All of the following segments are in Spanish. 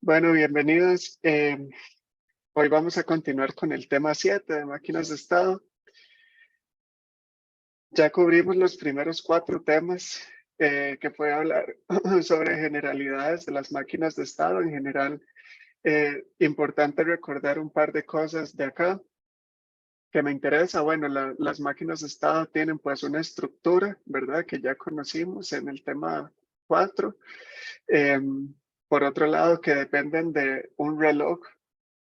Bueno, bienvenidos. Hoy vamos a continuar con el tema 7 de máquinas de estado. Ya cubrimos los primeros 4 temas que fue hablar sobre generalidades de las máquinas de estado. En general, importante recordar un par de cosas de acá que me interesa. Bueno, las máquinas de estado tienen pues una estructura, ¿verdad? Que ya conocimos en el tema 4. Por otro lado, que dependen de un reloj,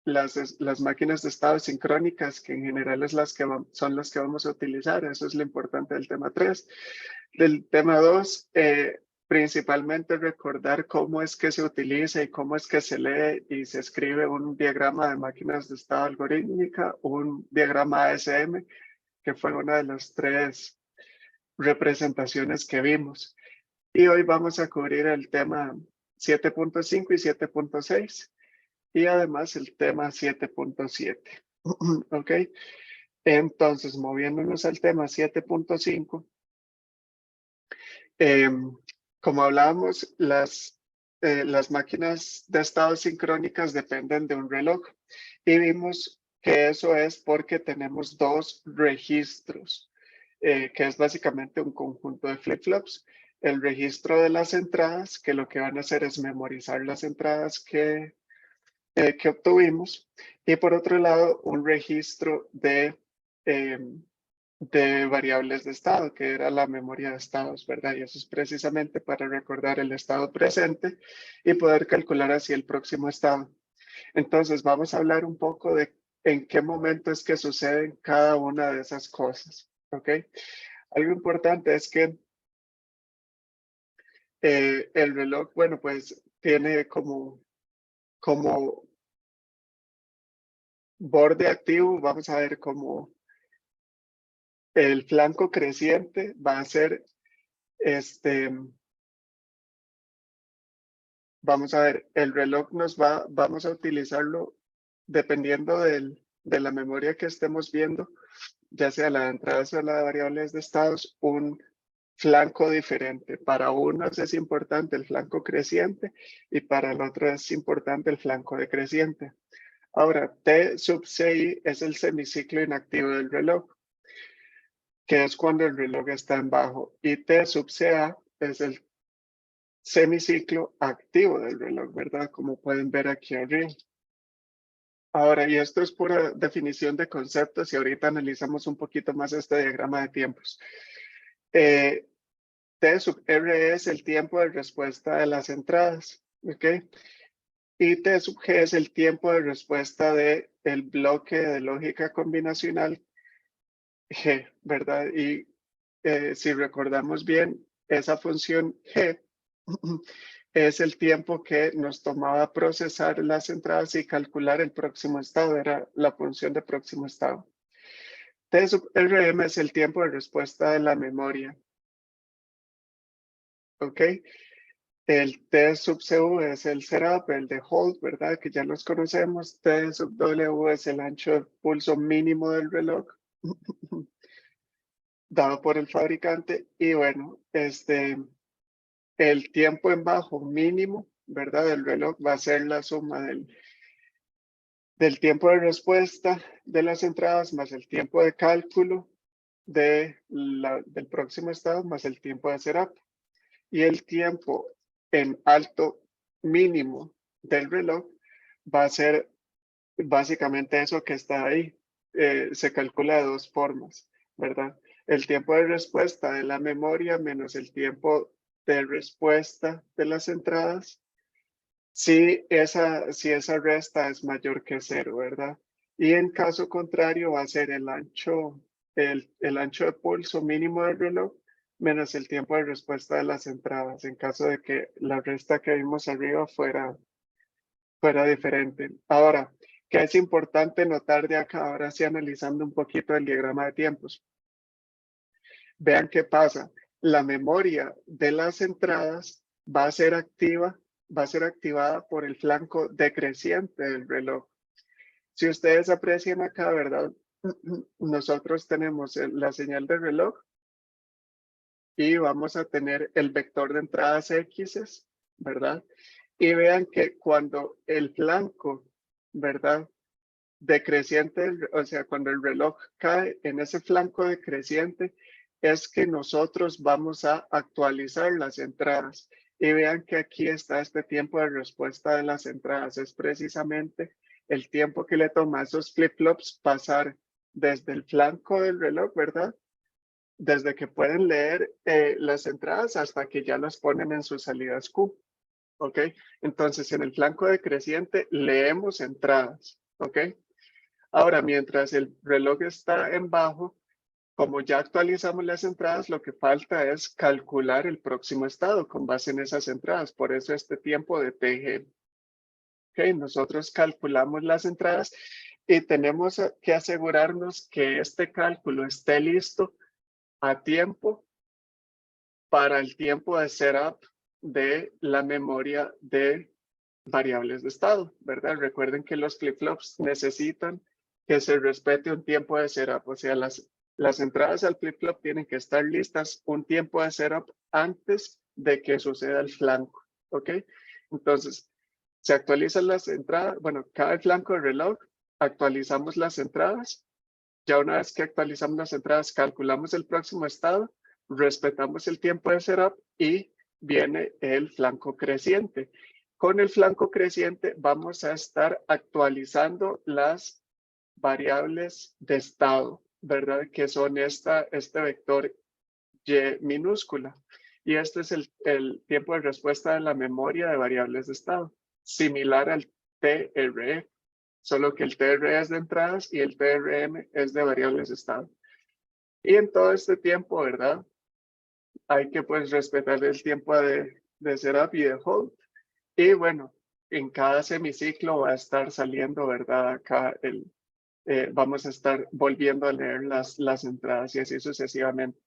las máquinas de estado sincrónicas, que en general es son las que vamos a utilizar. Eso es lo importante del tema 3. Del tema 2, principalmente recordar cómo es que se utiliza y cómo es que se lee y se escribe un diagrama de máquinas de estado algorítmica, un diagrama ASM, que fue una de las 3 representaciones que vimos. Y hoy vamos a cubrir el tema 7.5 y 7.6 y además el tema 7.7. ¿Ok? Entonces, moviéndonos al tema 7.5, como hablábamos, las máquinas de estado sincrónicas dependen de un reloj y vimos que eso es porque tenemos 2 registros, que es básicamente un conjunto de flip-flops. El registro de las entradas, que lo que van a hacer es memorizar las entradas que obtuvimos, y por otro lado un registro de variables de estado, que era la memoria de estados, ¿verdad? Y eso es precisamente para recordar el estado presente y poder calcular así el próximo estado. Entonces vamos a hablar un poco de en qué momento es que suceden cada una de esas cosas, ¿ok? Algo importante es que el reloj, bueno, pues tiene como borde activo, vamos a ver como el flanco creciente va a ser vamos a ver, el reloj vamos a utilizarlo dependiendo de la memoria que estemos viendo, ya sea la de entradas o la de variables de estados, un flanco diferente. Para unos es importante el flanco creciente y para el otro es importante el flanco decreciente. Ahora, T sub CI es el semiciclo inactivo del reloj, que es cuando el reloj está en bajo, y T sub CA es el semiciclo activo del reloj, ¿verdad? Como pueden ver aquí arriba. Ahora, y esto es pura definición de conceptos y ahorita analizamos un poquito más este diagrama de tiempos. T sub R es el tiempo de respuesta de las entradas, ¿ok? Y T sub G es el tiempo de respuesta del bloque de lógica combinacional G, ¿verdad? Y si recordamos bien, esa función G es el tiempo que nos tomaba procesar las entradas y calcular el próximo estado, era la función de próximo estado. T sub RM es el tiempo de respuesta de la memoria. ¿Ok? El T sub CU es el setup, el de hold, ¿verdad? Que ya los conocemos. T sub W es el ancho de pulso mínimo del reloj, dado por el fabricante. Y bueno, el tiempo en bajo mínimo, ¿verdad? Del reloj va a ser la suma del tiempo de respuesta de las entradas más el tiempo de cálculo del próximo estado más el tiempo de setup. Y el tiempo en alto mínimo del reloj va a ser básicamente eso que está ahí. Se calcula de 2 formas, ¿verdad? El tiempo de respuesta de la memoria menos el tiempo de respuesta de las entradas, si esa resta es mayor que 0, ¿verdad? Y en caso contrario va a ser el ancho de pulso mínimo del reloj menos el tiempo de respuesta de las entradas, en caso de que la resta que vimos arriba fuera diferente. Ahora, ¿qué es importante notar de acá? Ahora sí, analizando un poquito el diagrama de tiempos. Vean qué pasa. La memoria de las entradas va a ser activada por el flanco decreciente del reloj. Si ustedes aprecian acá, ¿verdad? Nosotros tenemos la señal de reloj y vamos a tener el vector de entradas X, ¿verdad? Y vean que cuando el flanco, ¿verdad? Decreciente, o sea, cuando el reloj cae en ese flanco decreciente, es que nosotros vamos a actualizar las entradas. Y vean que aquí está este tiempo de respuesta de las entradas. Es precisamente el tiempo que le toma a esos flip-flops pasar desde el flanco del reloj, ¿verdad? Desde que pueden leer las entradas hasta que ya las ponen en sus salidas Q. ¿Ok? Entonces, en el flanco decreciente leemos entradas. ¿Ok? Ahora, mientras el reloj está en bajo, como ya actualizamos las entradas, lo que falta es calcular el próximo estado con base en esas entradas. Por eso este tiempo de TG. Ok, nosotros calculamos las entradas y tenemos que asegurarnos que este cálculo esté listo a tiempo para el tiempo de setup de la memoria de variables de estado, ¿verdad? Recuerden que los flip-flops necesitan que se respete un tiempo de setup, o sea, las entradas al flip-flop tienen que estar listas un tiempo de setup antes de que suceda el flanco, ¿ok? Entonces, se actualizan las entradas, bueno, cada flanco del reloj, actualizamos las entradas, ya una vez que actualizamos las entradas, calculamos el próximo estado, respetamos el tiempo de setup y viene el flanco creciente. Con el flanco creciente vamos a estar actualizando las variables de estado, ¿verdad? Que son este vector Y minúscula. Y este es el tiempo de respuesta de la memoria de variables de estado, similar al TRE, solo que el TRE es de entradas y el TRM es de variables de estado. Y en todo este tiempo, ¿verdad? Hay que pues respetar el tiempo de setup y de hold. Y bueno, en cada semiciclo va a estar saliendo, ¿verdad? Acá vamos a estar volviendo a leer las entradas y así sucesivamente.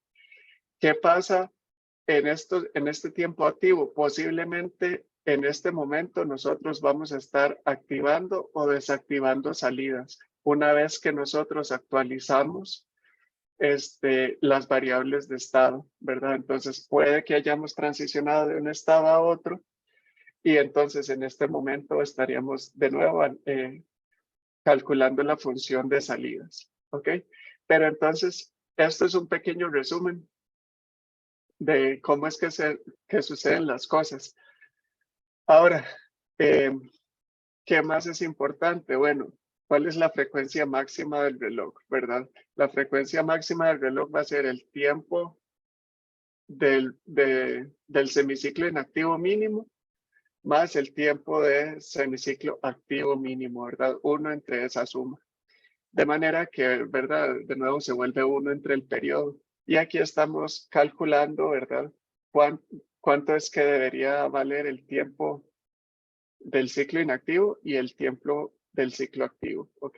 ¿Qué pasa en este tiempo activo? Posiblemente en este momento nosotros vamos a estar activando o desactivando salidas. Una vez que nosotros actualizamos las variables de estado, ¿verdad? Entonces puede que hayamos transicionado de un estado a otro y entonces en este momento estaríamos de nuevo calculando la función de salidas, ¿ok? Pero entonces, esto es un pequeño resumen de cómo es que suceden las cosas. Ahora, ¿qué más es importante? Bueno, ¿cuál es la frecuencia máxima del reloj, verdad? La frecuencia máxima del reloj va a ser el tiempo del semiciclo inactivo mínimo más el tiempo de semiciclo activo mínimo, ¿verdad? Uno entre esa suma. De manera que, ¿verdad? De nuevo se vuelve uno entre el periodo. Y aquí estamos calculando, ¿verdad? ¿Cuánto es que debería valer el tiempo del ciclo inactivo y el tiempo del ciclo activo, ¿ok?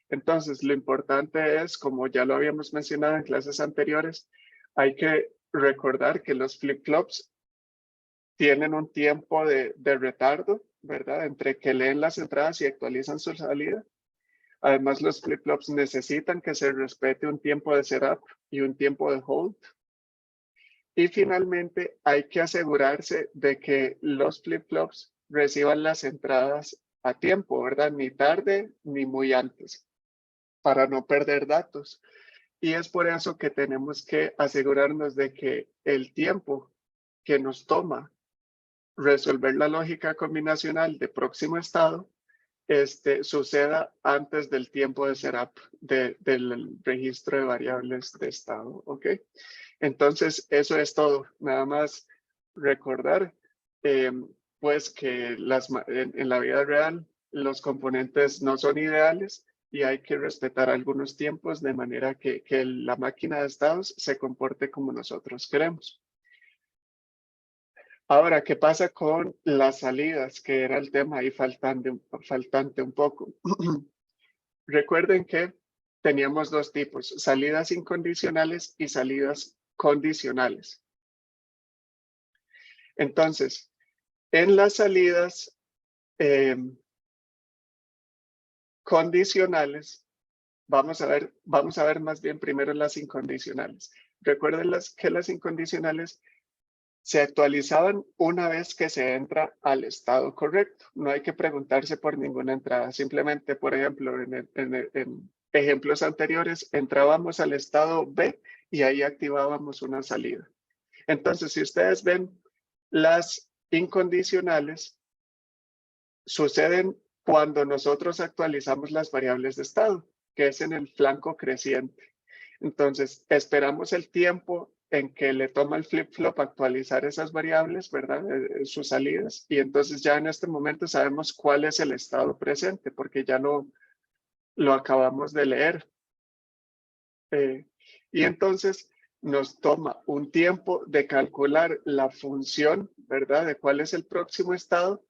Entonces, lo importante es, como ya lo habíamos mencionado en clases anteriores, hay que recordar que los flip-flops tienen un tiempo de retardo, ¿verdad? Entre que leen las entradas y actualizan su salida. Además, los flip-flops necesitan que se respete un tiempo de setup y un tiempo de hold. Y finalmente, hay que asegurarse de que los flip-flops reciban las entradas a tiempo, ¿verdad? Ni tarde ni muy antes, para no perder datos. Y es por eso que tenemos que asegurarnos de que el tiempo que nos toma resolver la lógica combinacional de próximo estado suceda antes del tiempo de setup del registro de variables de estado, ¿ok? Entonces, eso es todo. Nada más recordar, pues, que en la vida real los componentes no son ideales y hay que respetar algunos tiempos de manera que la máquina de estados se comporte como nosotros queremos. Ahora, ¿qué pasa con las salidas? Que era el tema ahí faltante un poco. Recuerden que teníamos dos tipos, salidas incondicionales y salidas condicionales. Entonces, en las salidas condicionales, vamos a ver más bien primero las incondicionales. Recuerden que las incondicionales Se actualizaban una vez que se entra al estado correcto. No hay que preguntarse por ninguna entrada. Simplemente, por ejemplo, en ejemplos anteriores, entrábamos al estado B y ahí activábamos una salida. Entonces, si ustedes ven, las incondicionales suceden cuando nosotros actualizamos las variables de estado, que es en el flanco creciente. Entonces, esperamos el tiempo en que le toma el flip-flop actualizar esas variables, ¿verdad? Sus salidas. Y entonces ya en este momento sabemos cuál es el estado presente, porque ya lo acabamos de leer. Y entonces nos toma un tiempo de calcular la función, ¿verdad? De cuál es el próximo estado.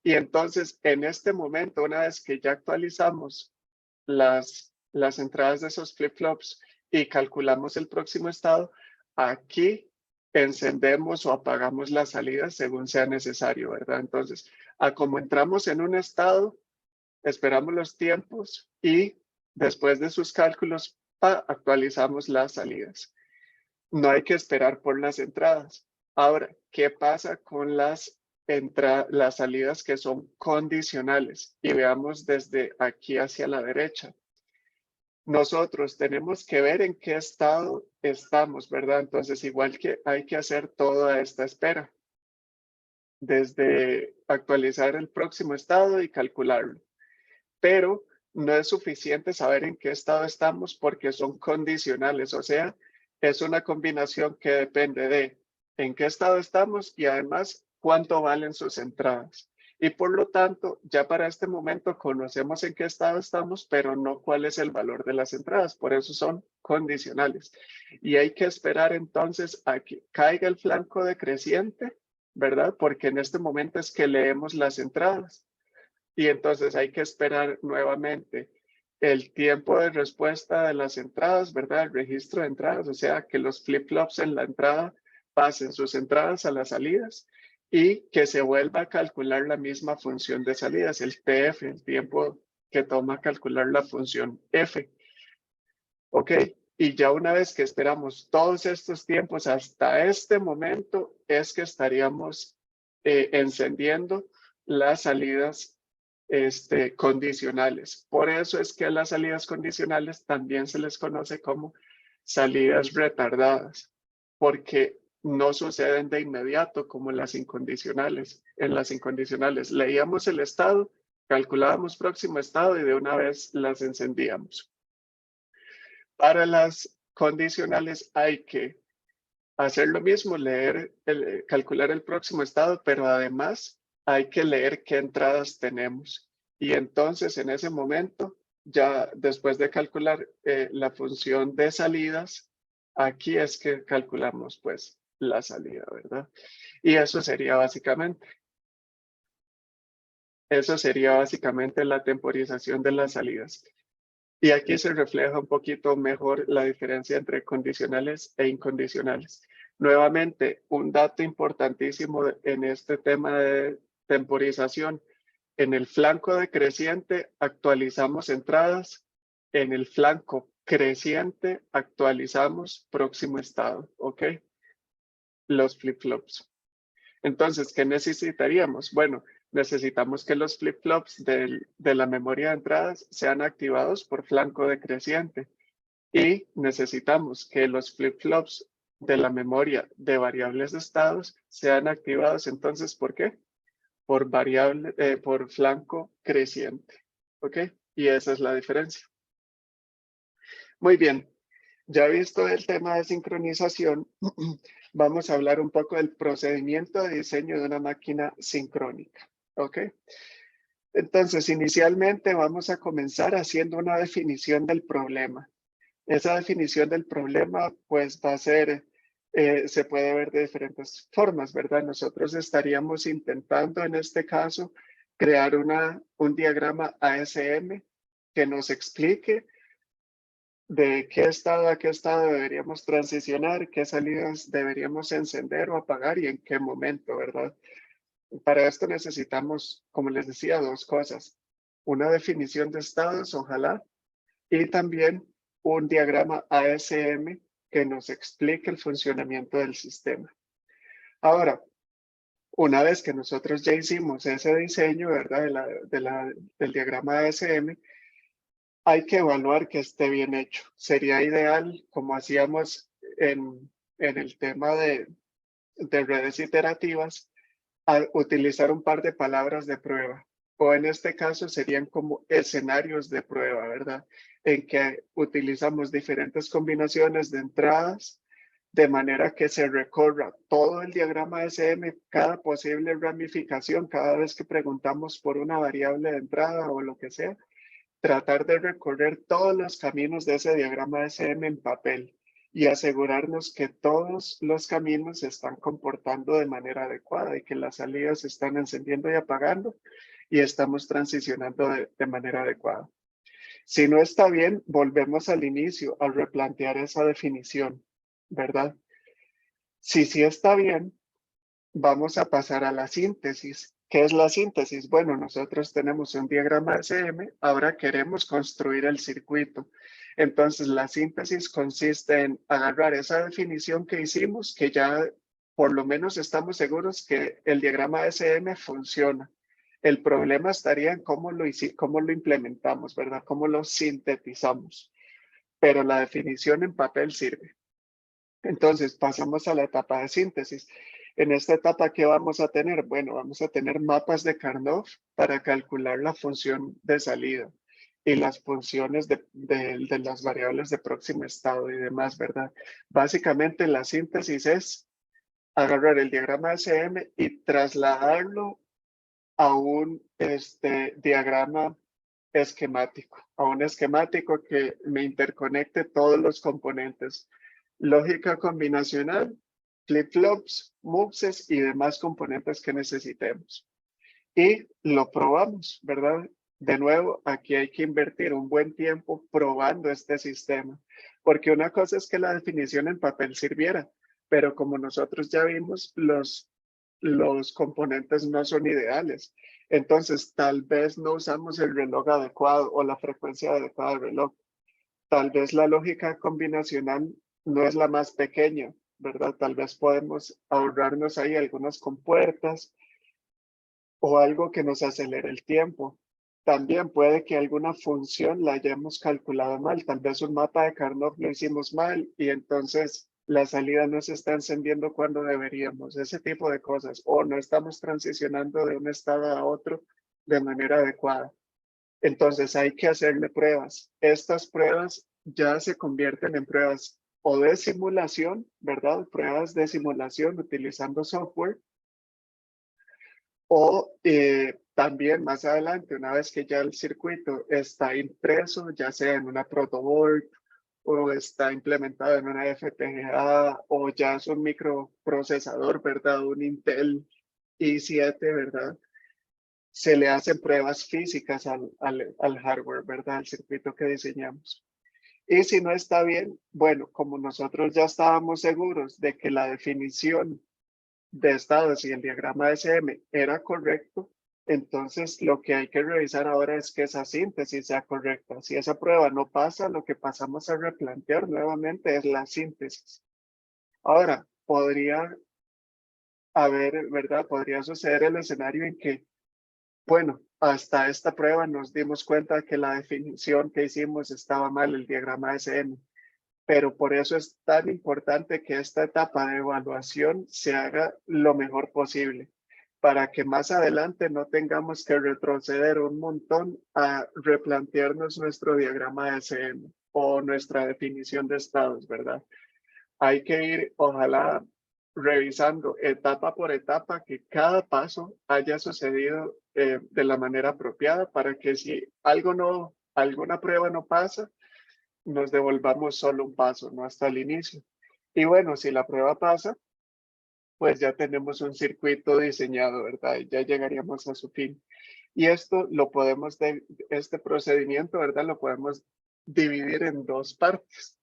Y entonces, en este momento, una vez que ya actualizamos las entradas de esos flip-flops y calculamos el próximo estado, aquí encendemos o apagamos las salidas según sea necesario, ¿verdad? Entonces, como entramos en un estado, esperamos los tiempos y después de sus cálculos, actualizamos las salidas. No hay que esperar por las entradas. Ahora, ¿qué pasa con las salidas que son condicionales? Y veamos desde aquí hacia la derecha. Nosotros tenemos que ver en qué estado estamos, ¿verdad? Entonces, igual que hay que hacer toda esta espera, desde actualizar el próximo estado y calcularlo. Pero no es suficiente saber en qué estado estamos porque son condicionales, o sea, es una combinación que depende de en qué estado estamos y además cuánto valen sus entradas. Y por lo tanto, ya para este momento conocemos en qué estado estamos, pero no cuál es el valor de las entradas. Por eso son condicionales. Y hay que esperar entonces a que caiga el flanco decreciente, ¿verdad? Porque en este momento es que leemos las entradas. Y entonces hay que esperar nuevamente el tiempo de respuesta de las entradas, ¿verdad? El registro de entradas, o sea, que los flip-flops en la entrada pasen sus entradas a las salidas y que se vuelva a calcular la misma función de salidas, el TF, el tiempo que toma calcular la función F. ¿Ok? Y ya una vez que esperamos todos estos tiempos hasta este momento, es que estaríamos encendiendo las salidas condicionales. Por eso es que a las salidas condicionales también se les conoce como salidas retardadas, porque no suceden de inmediato como las incondicionales. En las incondicionales leíamos el estado, calculábamos próximo estado y de una vez las encendíamos. Para las condicionales hay que hacer lo mismo, calcular el próximo estado, pero además hay que leer qué entradas tenemos. Y entonces en ese momento, ya después de calcular la función de salidas, aquí es que calculamos pues la salida, ¿verdad? Y eso sería básicamente la temporización de las salidas. Y aquí se refleja un poquito mejor la diferencia entre condicionales e incondicionales. Nuevamente, un dato importantísimo en este tema de temporización. En el flanco decreciente actualizamos entradas. En el flanco creciente actualizamos próximo estado. ¿Ok? Los flip-flops. Entonces, ¿qué necesitaríamos? Bueno, necesitamos que los flip-flops de la memoria de entradas sean activados por flanco decreciente y necesitamos que los flip-flops de la memoria de variables de estados sean activados. Entonces, ¿por qué? Por flanco creciente. ¿Ok? Y esa es la diferencia. Muy bien. Ya visto el tema de sincronización, vamos a hablar un poco del procedimiento de diseño de una máquina sincrónica. ¿Ok? Entonces, inicialmente vamos a comenzar haciendo una definición del problema. Esa definición del problema, pues va a ser, se puede ver de diferentes formas, ¿verdad? Nosotros estaríamos intentando, en este caso, crear un diagrama ASM que nos explique de qué estado a qué estado deberíamos transicionar, qué salidas deberíamos encender o apagar y en qué momento, ¿verdad? Para esto necesitamos, como les decía, dos cosas. Una definición de estados, ojalá, y también un diagrama ASM que nos explique el funcionamiento del sistema. Ahora, una vez que nosotros ya hicimos ese diseño, ¿verdad? Del diagrama ASM, hay que evaluar que esté bien hecho. Sería ideal, como hacíamos en el tema de redes iterativas, al utilizar un par de palabras de prueba. O en este caso serían como escenarios de prueba, ¿verdad? En que utilizamos diferentes combinaciones de entradas de manera que se recorra todo el diagrama SM, cada posible ramificación, cada vez que preguntamos por una variable de entrada o lo que sea, tratar de recorrer todos los caminos de ese diagrama SM en papel y asegurarnos que todos los caminos se están comportando de manera adecuada y que las salidas se están encendiendo y apagando y estamos transicionando de manera adecuada. Si no está bien, volvemos al inicio, a replantear esa definición, ¿verdad? Si sí está bien, vamos a pasar a la síntesis. ¿Qué es la síntesis? Bueno, nosotros tenemos un diagrama SM, ahora queremos construir el circuito. Entonces, la síntesis consiste en agarrar esa definición que hicimos, que ya por lo menos estamos seguros que el diagrama SM funciona. El problema estaría en cómo lo implementamos, ¿verdad? Cómo lo sintetizamos. Pero la definición en papel sirve. Entonces, pasamos a la etapa de síntesis. En esta etapa, ¿qué vamos a tener? Bueno, vamos a tener mapas de Karnoff para calcular la función de salida y las funciones de las variables de próximo estado y demás, ¿verdad? Básicamente, la síntesis es agarrar el diagrama SM y trasladarlo a un diagrama esquemático, a un esquemático que me interconecte todos los componentes. Lógica combinacional, flip-flops, muxes y demás componentes que necesitemos. Y lo probamos, ¿verdad? De nuevo, aquí hay que invertir un buen tiempo probando este sistema, porque una cosa es que la definición en papel sirviera, pero como nosotros ya vimos, los componentes no son ideales. Entonces, tal vez no usamos el reloj adecuado o la frecuencia adecuada del reloj. Tal vez la lógica combinacional no es la más pequeña, ¿verdad? Tal vez podemos ahorrarnos ahí algunas compuertas o algo que nos acelere el tiempo. También puede que alguna función la hayamos calculado mal. Tal vez un mapa de Karnoff lo hicimos mal y entonces la salida no se está encendiendo cuando deberíamos. Ese tipo de cosas. O no estamos transicionando de un estado a otro de manera adecuada. Entonces hay que hacerle pruebas. Estas pruebas ya se convierten en pruebas o de simulación, ¿verdad? Pruebas de simulación utilizando software. O también más adelante, una vez que ya el circuito está impreso, ya sea en una protoboard o está implementado en una FPGA o ya es un microprocesador, ¿verdad? Un Intel i7, ¿verdad? Se le hacen pruebas físicas al hardware, ¿verdad? Al circuito que diseñamos. Y si no está bien, bueno, como nosotros ya estábamos seguros de que la definición de estados y el diagrama SM era correcto, entonces lo que hay que revisar ahora es que esa síntesis sea correcta. Si esa prueba no pasa, lo que pasamos a replantear nuevamente es la síntesis. Ahora, podría haber, ¿verdad? Podría suceder el escenario en que, bueno, hasta esta prueba nos dimos cuenta que la definición que hicimos estaba mal, el diagrama SM. Pero por eso es tan importante que esta etapa de evaluación se haga lo mejor posible, para que más adelante no tengamos que retroceder un montón a replantearnos nuestro diagrama SM o nuestra definición de estados, ¿verdad? Hay que ir, ojalá, revisando etapa por etapa que cada paso haya sucedido de la manera apropiada para que si alguna prueba no pasa, nos devolvamos solo un paso, no hasta el inicio. Y bueno, si la prueba pasa, pues ya tenemos un circuito diseñado, ¿verdad? Y ya llegaríamos a su fin. Y esto lo podemos, este procedimiento, ¿verdad? Lo podemos dividir en dos partes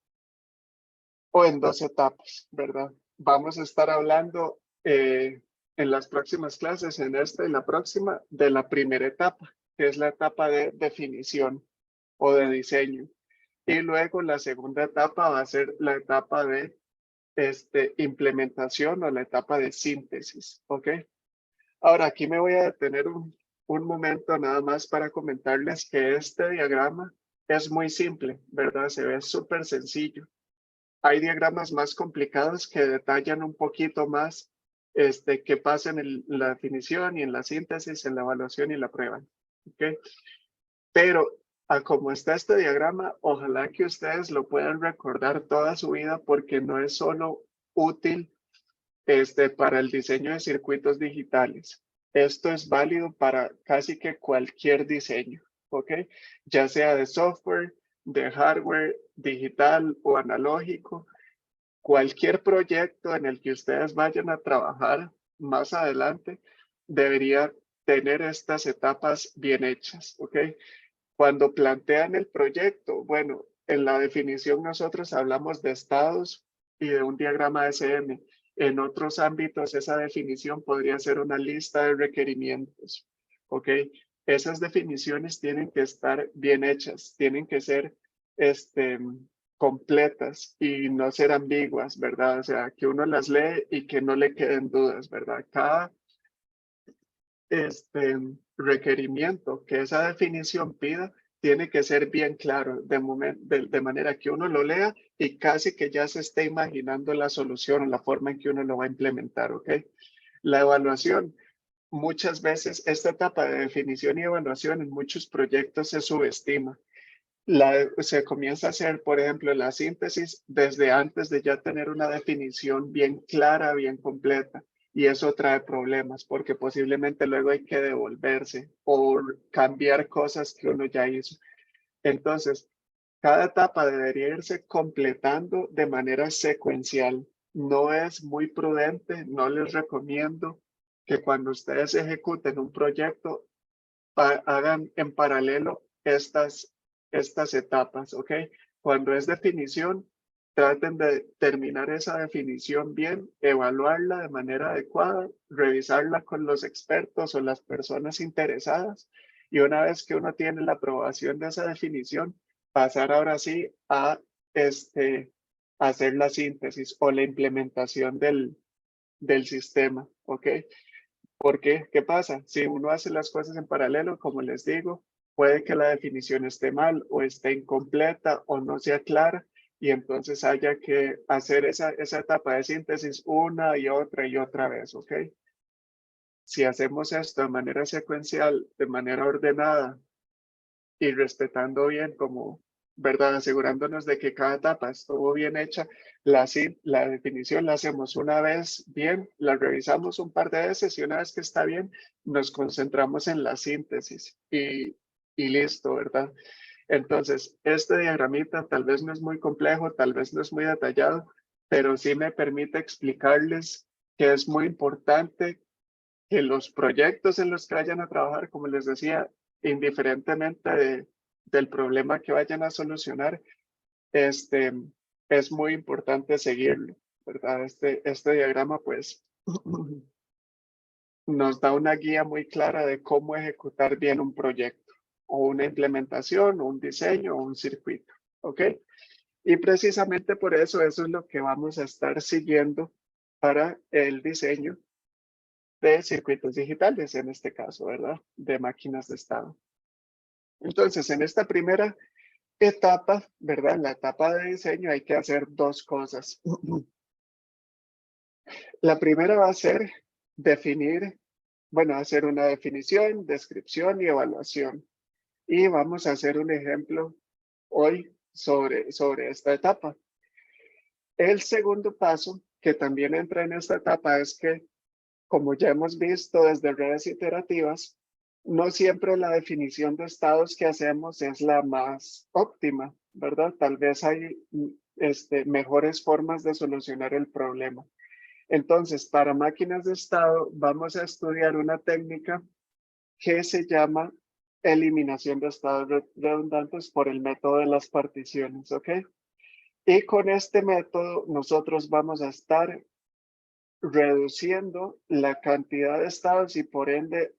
o en dos etapas, ¿verdad? Vamos a estar hablando en las próximas clases, en esta y la próxima, de la primera etapa, que es la etapa de definición o de diseño. Y luego la segunda etapa va a ser la etapa de implementación o la etapa de síntesis, ¿ok? Ahora, aquí me voy a detener un momento nada más para comentarles que este diagrama es muy simple, ¿verdad? Se ve súper sencillo. Hay diagramas más complicados que detallan un poquito más qué pasa en la definición y en la síntesis, en la evaluación y la prueba, ¿ok? Pero a como está este diagrama, ojalá que ustedes lo puedan recordar toda su vida porque no es solo útil para el diseño de circuitos digitales. Esto es válido para casi que cualquier diseño, ¿ok? Ya sea de software, de hardware, digital o analógico. Cualquier proyecto en el que ustedes vayan a trabajar más adelante debería tener estas etapas bien hechas, ¿ok? Cuando plantean el proyecto, bueno, en la definición nosotros hablamos de estados y de un diagrama SM. En otros ámbitos, esa definición podría ser una lista de requerimientos. ¿Ok? Esas definiciones tienen que estar bien hechas, tienen que ser completas y no ser ambiguas, ¿verdad? O sea, que uno las lee y que no le queden dudas, ¿verdad? Cada requerimiento que esa definición pida tiene que ser bien claro, de manera que uno lo lea y casi que ya se esté imaginando la solución o la forma en que uno lo va a implementar, ¿ok? La evaluación. Muchas veces esta etapa de definición y evaluación en muchos proyectos se subestima. Se comienza a hacer, por ejemplo, la síntesis desde antes de ya tener una definición bien clara, bien completa. Y eso trae problemas porque posiblemente luego hay que devolverse o cambiar cosas que uno ya hizo. Entonces, cada etapa debería irse completando de manera secuencial. No es muy prudente, no les recomiendo que cuando ustedes ejecuten un proyecto hagan en paralelo estas etapas, ¿ok? Cuando es definición, traten de terminar esa definición bien, evaluarla de manera adecuada, revisarla con los expertos o las personas interesadas y una vez que uno tiene la aprobación de esa definición, pasar ahora sí a hacer la síntesis o la implementación del sistema, ¿ok? Porque, ¿qué pasa? Si uno hace las cosas en paralelo, como les digo, puede que la definición esté mal o esté incompleta o no sea clara y entonces haya que hacer esa etapa de síntesis una y otra vez, ¿ok? Si hacemos esto de manera secuencial, de manera ordenada y respetando bien como, ¿verdad? Asegurándonos de que cada etapa estuvo bien hecha. La definición la hacemos una vez bien, la revisamos un par de veces y una vez que está bien, nos concentramos en la síntesis y listo, ¿verdad? Entonces, este diagramita tal vez no es muy complejo, tal vez no es muy detallado, pero sí me permite explicarles que es muy importante que los proyectos en los que vayan a trabajar, como les decía, indiferentemente del problema que vayan a solucionar, este, es muy importante seguirlo, ¿verdad? Este diagrama, pues, nos da una guía muy clara de cómo ejecutar bien un proyecto, o una implementación, o un diseño, o un circuito, ¿ok? Y precisamente por eso es lo que vamos a estar siguiendo para el diseño de circuitos digitales, en este caso, ¿verdad? De máquinas de estado. Entonces, en esta primera etapa, ¿verdad? La etapa de diseño hay que hacer dos cosas. La primera va a ser definir, bueno, hacer una definición, descripción y evaluación. Y vamos a hacer un ejemplo hoy sobre esta etapa. El segundo paso, que también entra en esta etapa, es que, como ya hemos visto desde redes iterativas, no siempre la definición de estados que hacemos es la más óptima, ¿verdad? Tal vez hay mejores formas de solucionar el problema. Entonces, para máquinas de estado, vamos a estudiar una técnica que se llama eliminación de estados redundantes por el método de las particiones, ¿ok? Y con este método, nosotros vamos a estar reduciendo la cantidad de estados y por ende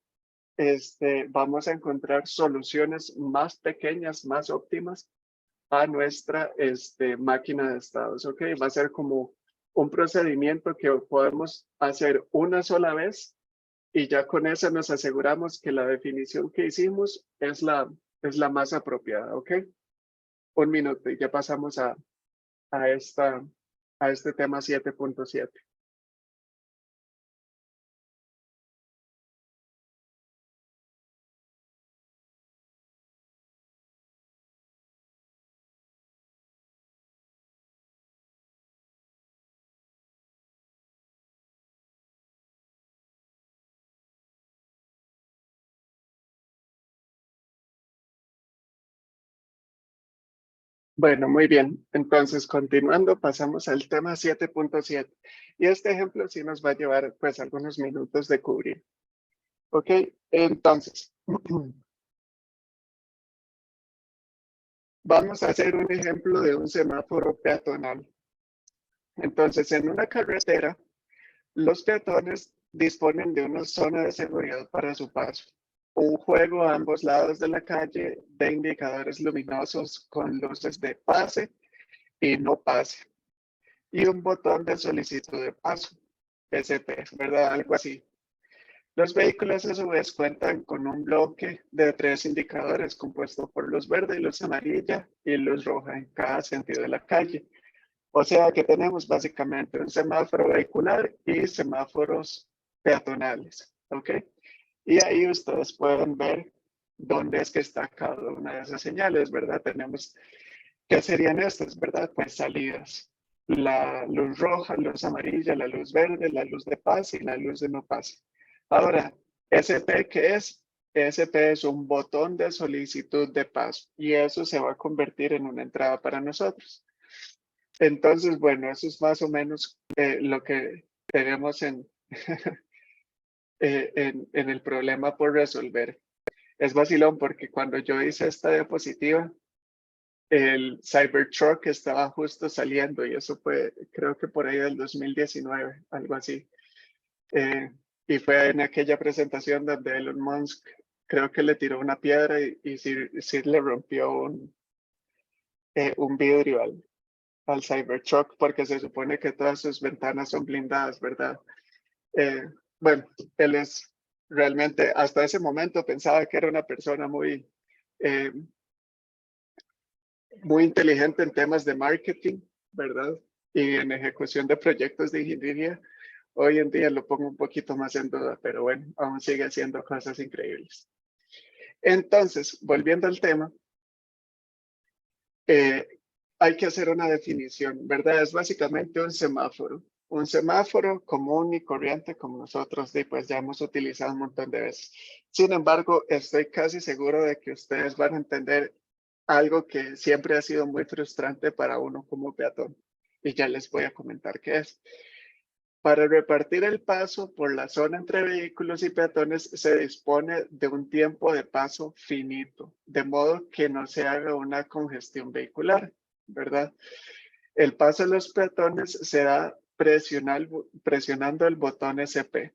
vamos a encontrar soluciones más pequeñas, más óptimas a nuestra máquina de estados, ¿ok? Va a ser como un procedimiento que podemos hacer una sola vez y ya con eso nos aseguramos que la definición que hicimos es la más apropiada, ¿ok? Un minuto y ya pasamos a, esta, a este tema 7.7. Bueno, muy bien. Entonces, continuando, pasamos al tema 7.7. Y este ejemplo sí nos va a llevar pues algunos minutos de cubrir. Ok, entonces, vamos a hacer un ejemplo de un semáforo peatonal. Entonces, en una carretera, los peatones disponen de una zona de seguridad para su paso. Un juego a ambos lados de la calle de indicadores luminosos con luces de pase y no pase. Y un botón de solicitud de paso, SP, ¿verdad? Algo así. Los vehículos a su vez cuentan con un bloque de 3 indicadores compuesto por luz verde, luz amarilla y luz roja en cada sentido de la calle. O sea que tenemos básicamente un semáforo vehicular y semáforos peatonales, ¿ok? Y ahí ustedes pueden ver dónde es que está cada una de esas señales, ¿verdad? Tenemos, ¿qué serían estas, verdad? Pues salidas. La luz roja, luz amarilla, la luz verde, la luz de pase y la luz de no pase. Ahora, SP, ¿qué es? SP es un botón de solicitud de paso y eso se va a convertir en una entrada para nosotros. Entonces, bueno, eso es más o menos lo que tenemos en el problema por resolver. Es vacilón porque cuando yo hice esta diapositiva, el Cybertruck estaba justo saliendo y eso fue, creo que por ahí del 2019, algo así. Y fue en aquella presentación donde Elon Musk creo que le tiró una piedra y sí le rompió un vidrio al Cybertruck porque se supone que todas sus ventanas son blindadas, ¿verdad? Eh, bueno, él es realmente, hasta ese momento pensaba que era una persona eh, muy inteligente en temas de marketing, ¿verdad? Y en ejecución de proyectos de ingeniería. Hoy en día lo pongo un poquito más en duda, pero bueno, aún sigue haciendo cosas increíbles. Entonces, volviendo al tema, eh, hay que hacer una definición, ¿verdad? Es básicamente un semáforo. Un semáforo común y corriente como nosotros pues ya hemos utilizado un montón de veces. Sin embargo, estoy casi seguro de que ustedes van a entender algo que siempre ha sido muy frustrante para uno como peatón. Y ya les voy a comentar qué es. Para repartir el paso por la zona entre vehículos y peatones se dispone de un tiempo de paso finito, de modo que no se haga una congestión vehicular, ¿verdad? El paso de los peatones se da presionando el botón SP.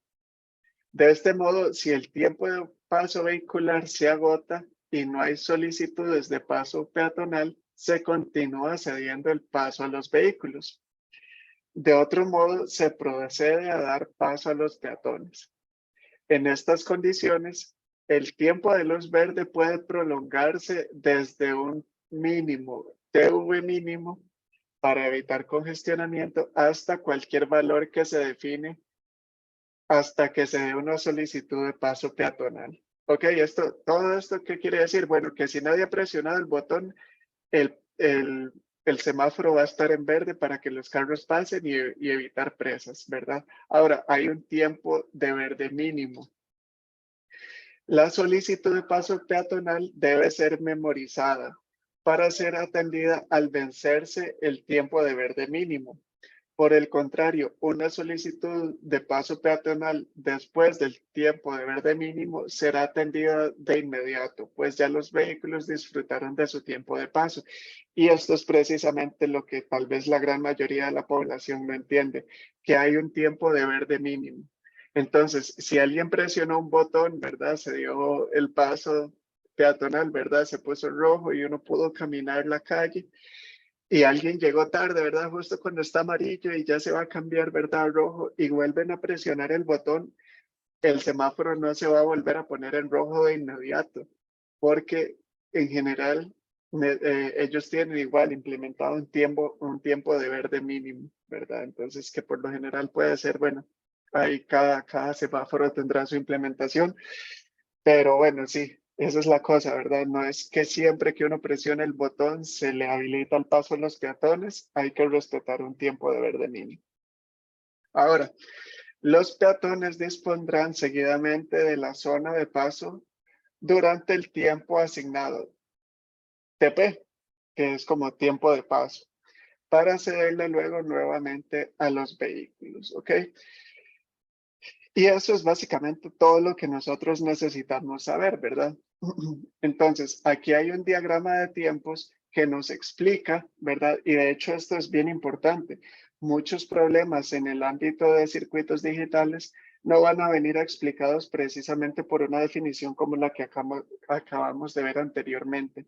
De este modo, si el tiempo de paso vehicular se agota y no hay solicitudes de paso peatonal, se continúa cediendo el paso a los vehículos. De otro modo, se procede a dar paso a los peatones. En estas condiciones, el tiempo de luz verde puede prolongarse desde un mínimo, TV mínimo, para evitar congestionamiento hasta cualquier valor que se define hasta que se dé una solicitud de paso peatonal. Ok, todo esto, ¿qué quiere decir? Bueno, que si nadie ha presionado el botón, el, el, el semáforo va a estar en verde para que los carros pasen y evitar presas, ¿verdad? Ahora, hay un tiempo de verde mínimo. La solicitud de paso peatonal debe ser memorizada para ser atendida al vencerse el tiempo de verde mínimo. Por el contrario, una solicitud de paso peatonal después del tiempo de verde mínimo será atendida de inmediato, pues ya los vehículos disfrutaron de su tiempo de paso. Y esto es precisamente lo que tal vez la gran mayoría de la población no entiende, que hay un tiempo de verde mínimo. Entonces, si alguien presionó un botón, ¿verdad? Se dio el paso peatonal, ¿verdad? Se puso rojo y uno pudo caminar la calle. y alguien llegó tarde, ¿verdad? Justo cuando está amarillo y ya se va a cambiar, ¿verdad? A rojo y vuelven a presionar el botón, el semáforo no se va a volver a poner en rojo de inmediato, porque en general ellos tienen igual implementado un tiempo de verde mínimo, ¿verdad? Entonces, que por lo general puede ser, bueno, ahí cada semáforo tendrá su implementación, pero bueno, sí, esa es la cosa, ¿verdad? No es que siempre que uno presione el botón se le habilita el paso a los peatones, hay que respetar un tiempo de verde mínimo. Ahora, los peatones dispondrán seguidamente de la zona de paso durante el tiempo asignado, TP, que es como tiempo de paso, para cederle luego nuevamente a los vehículos, ¿ok? Y eso es básicamente todo lo que nosotros necesitamos saber, ¿verdad? Entonces, aquí hay un diagrama de tiempos que nos explica, ¿verdad? Y de hecho esto es bien importante. Muchos problemas en el ámbito de circuitos digitales no van a venir explicados precisamente por una definición como la que acabamos de ver anteriormente.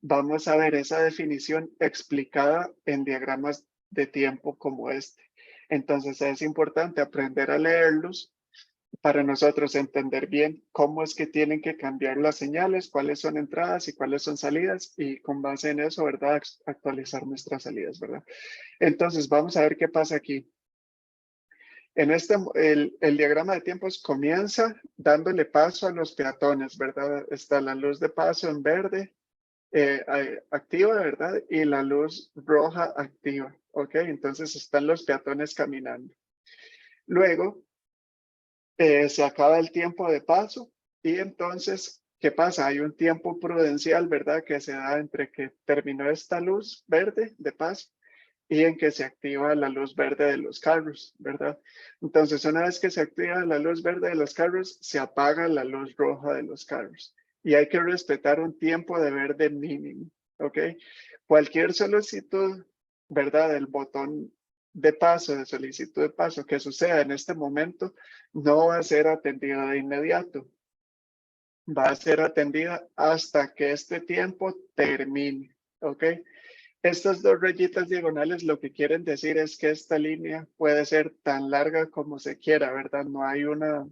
Vamos a ver esa definición explicada en diagramas de tiempo como este. Entonces es importante aprender a leerlos para nosotros entender bien cómo es que tienen que cambiar las señales, cuáles son entradas y cuáles son salidas, y con base en eso, ¿verdad? Actualizar nuestras salidas, ¿verdad? Entonces, vamos a ver qué pasa aquí. En el diagrama de tiempos comienza dándole paso a los peatones, ¿verdad? Está la luz de paso en verde activa, ¿verdad? Y la luz roja activa, ¿ok? Entonces están los peatones caminando. Luego, se acaba el tiempo de paso y entonces, ¿qué pasa? Hay un tiempo prudencial, ¿verdad? Que se da entre que terminó esta luz verde de paso y en que se activa la luz verde de los carros, ¿verdad? Entonces, una vez que se activa la luz verde de los carros, se apaga la luz roja de los carros y hay que respetar un tiempo de verde mínimo, ¿ok? Cualquier solicitud, ¿verdad? Del botón de paso, de solicitud de paso que suceda en este momento, no va a ser atendida de inmediato. Va a ser atendida hasta que este tiempo termine, ¿ok? Estas dos rayitas diagonales lo que quieren decir es que esta línea puede ser tan larga como se quiera, ¿verdad? No hay una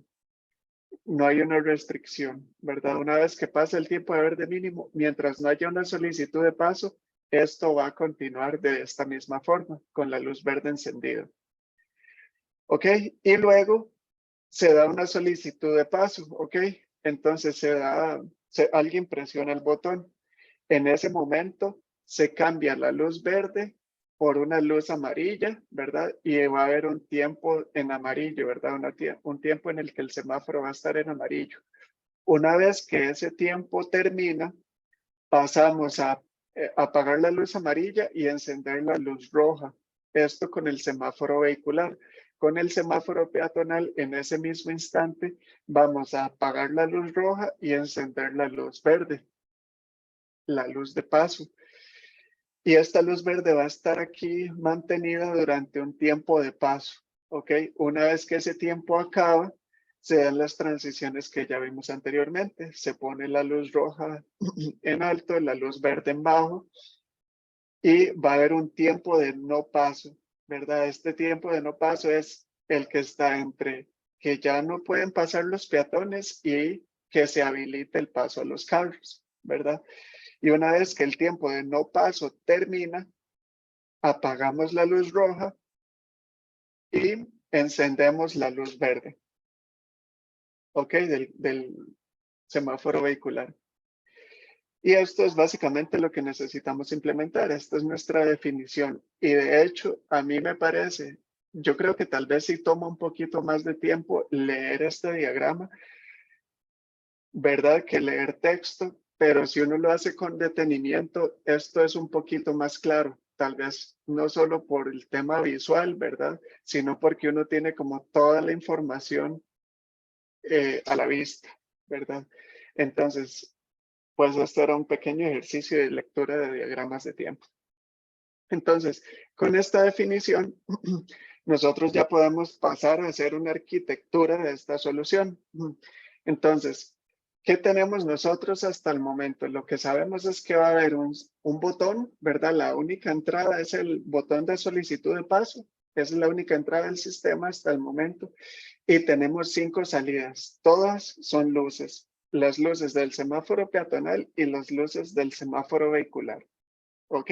restricción, ¿verdad? Una vez que pasa el tiempo de verde mínimo, mientras no haya una solicitud de paso, esto va a continuar de esta misma forma, con la luz verde encendida. ¿Ok? Y luego se da una solicitud de paso, ¿ok? Entonces alguien presiona el botón. En ese momento se cambia la luz verde por una luz amarilla, ¿verdad? Y va a haber un tiempo en amarillo, ¿verdad? Un tiempo en el que el semáforo va a estar en amarillo. Una vez que ese tiempo termina, pasamos a apagar la luz amarilla y encender la luz roja. Esto con el semáforo vehicular. Con el semáforo peatonal, en ese mismo instante, vamos a apagar la luz roja y encender la luz verde, la luz de paso. Y esta luz verde va a estar aquí mantenida durante un tiempo de paso, ¿ok? Una vez que ese tiempo acaba, se dan las transiciones que ya vimos anteriormente. Se pone la luz roja en alto, la luz verde en bajo, y va a haber un tiempo de no paso, ¿verdad? Este tiempo de no paso es el que está entre que ya no pueden pasar los peatones y que se habilite el paso a los carros, ¿verdad? Y una vez que el tiempo de no paso termina, apagamos la luz roja y encendemos la luz verde, ¿ok? Del semáforo vehicular. Y esto es básicamente lo que necesitamos implementar. Esta es nuestra definición. Y de hecho, a mí me parece, yo creo que tal vez sí toma un poquito más de tiempo leer este diagrama, ¿verdad? Que leer texto, pero si uno lo hace con detenimiento, esto es un poquito más claro. Tal vez no solo por el tema visual, ¿verdad? Sino porque uno tiene como toda la información a la vista, ¿verdad? Entonces, pues esto era un pequeño ejercicio de lectura de diagramas de tiempo. Entonces, con esta definición, nosotros ya podemos pasar a hacer una arquitectura de esta solución. Entonces, ¿Qué tenemos nosotros hasta el momento? Lo que sabemos es que va a haber un botón, ¿verdad? La única entrada es el botón de solicitud de paso. Esa es la única entrada del sistema hasta el momento. Y tenemos 5 salidas. Todas son luces. Las luces del semáforo peatonal y las luces del semáforo vehicular. ¿Ok?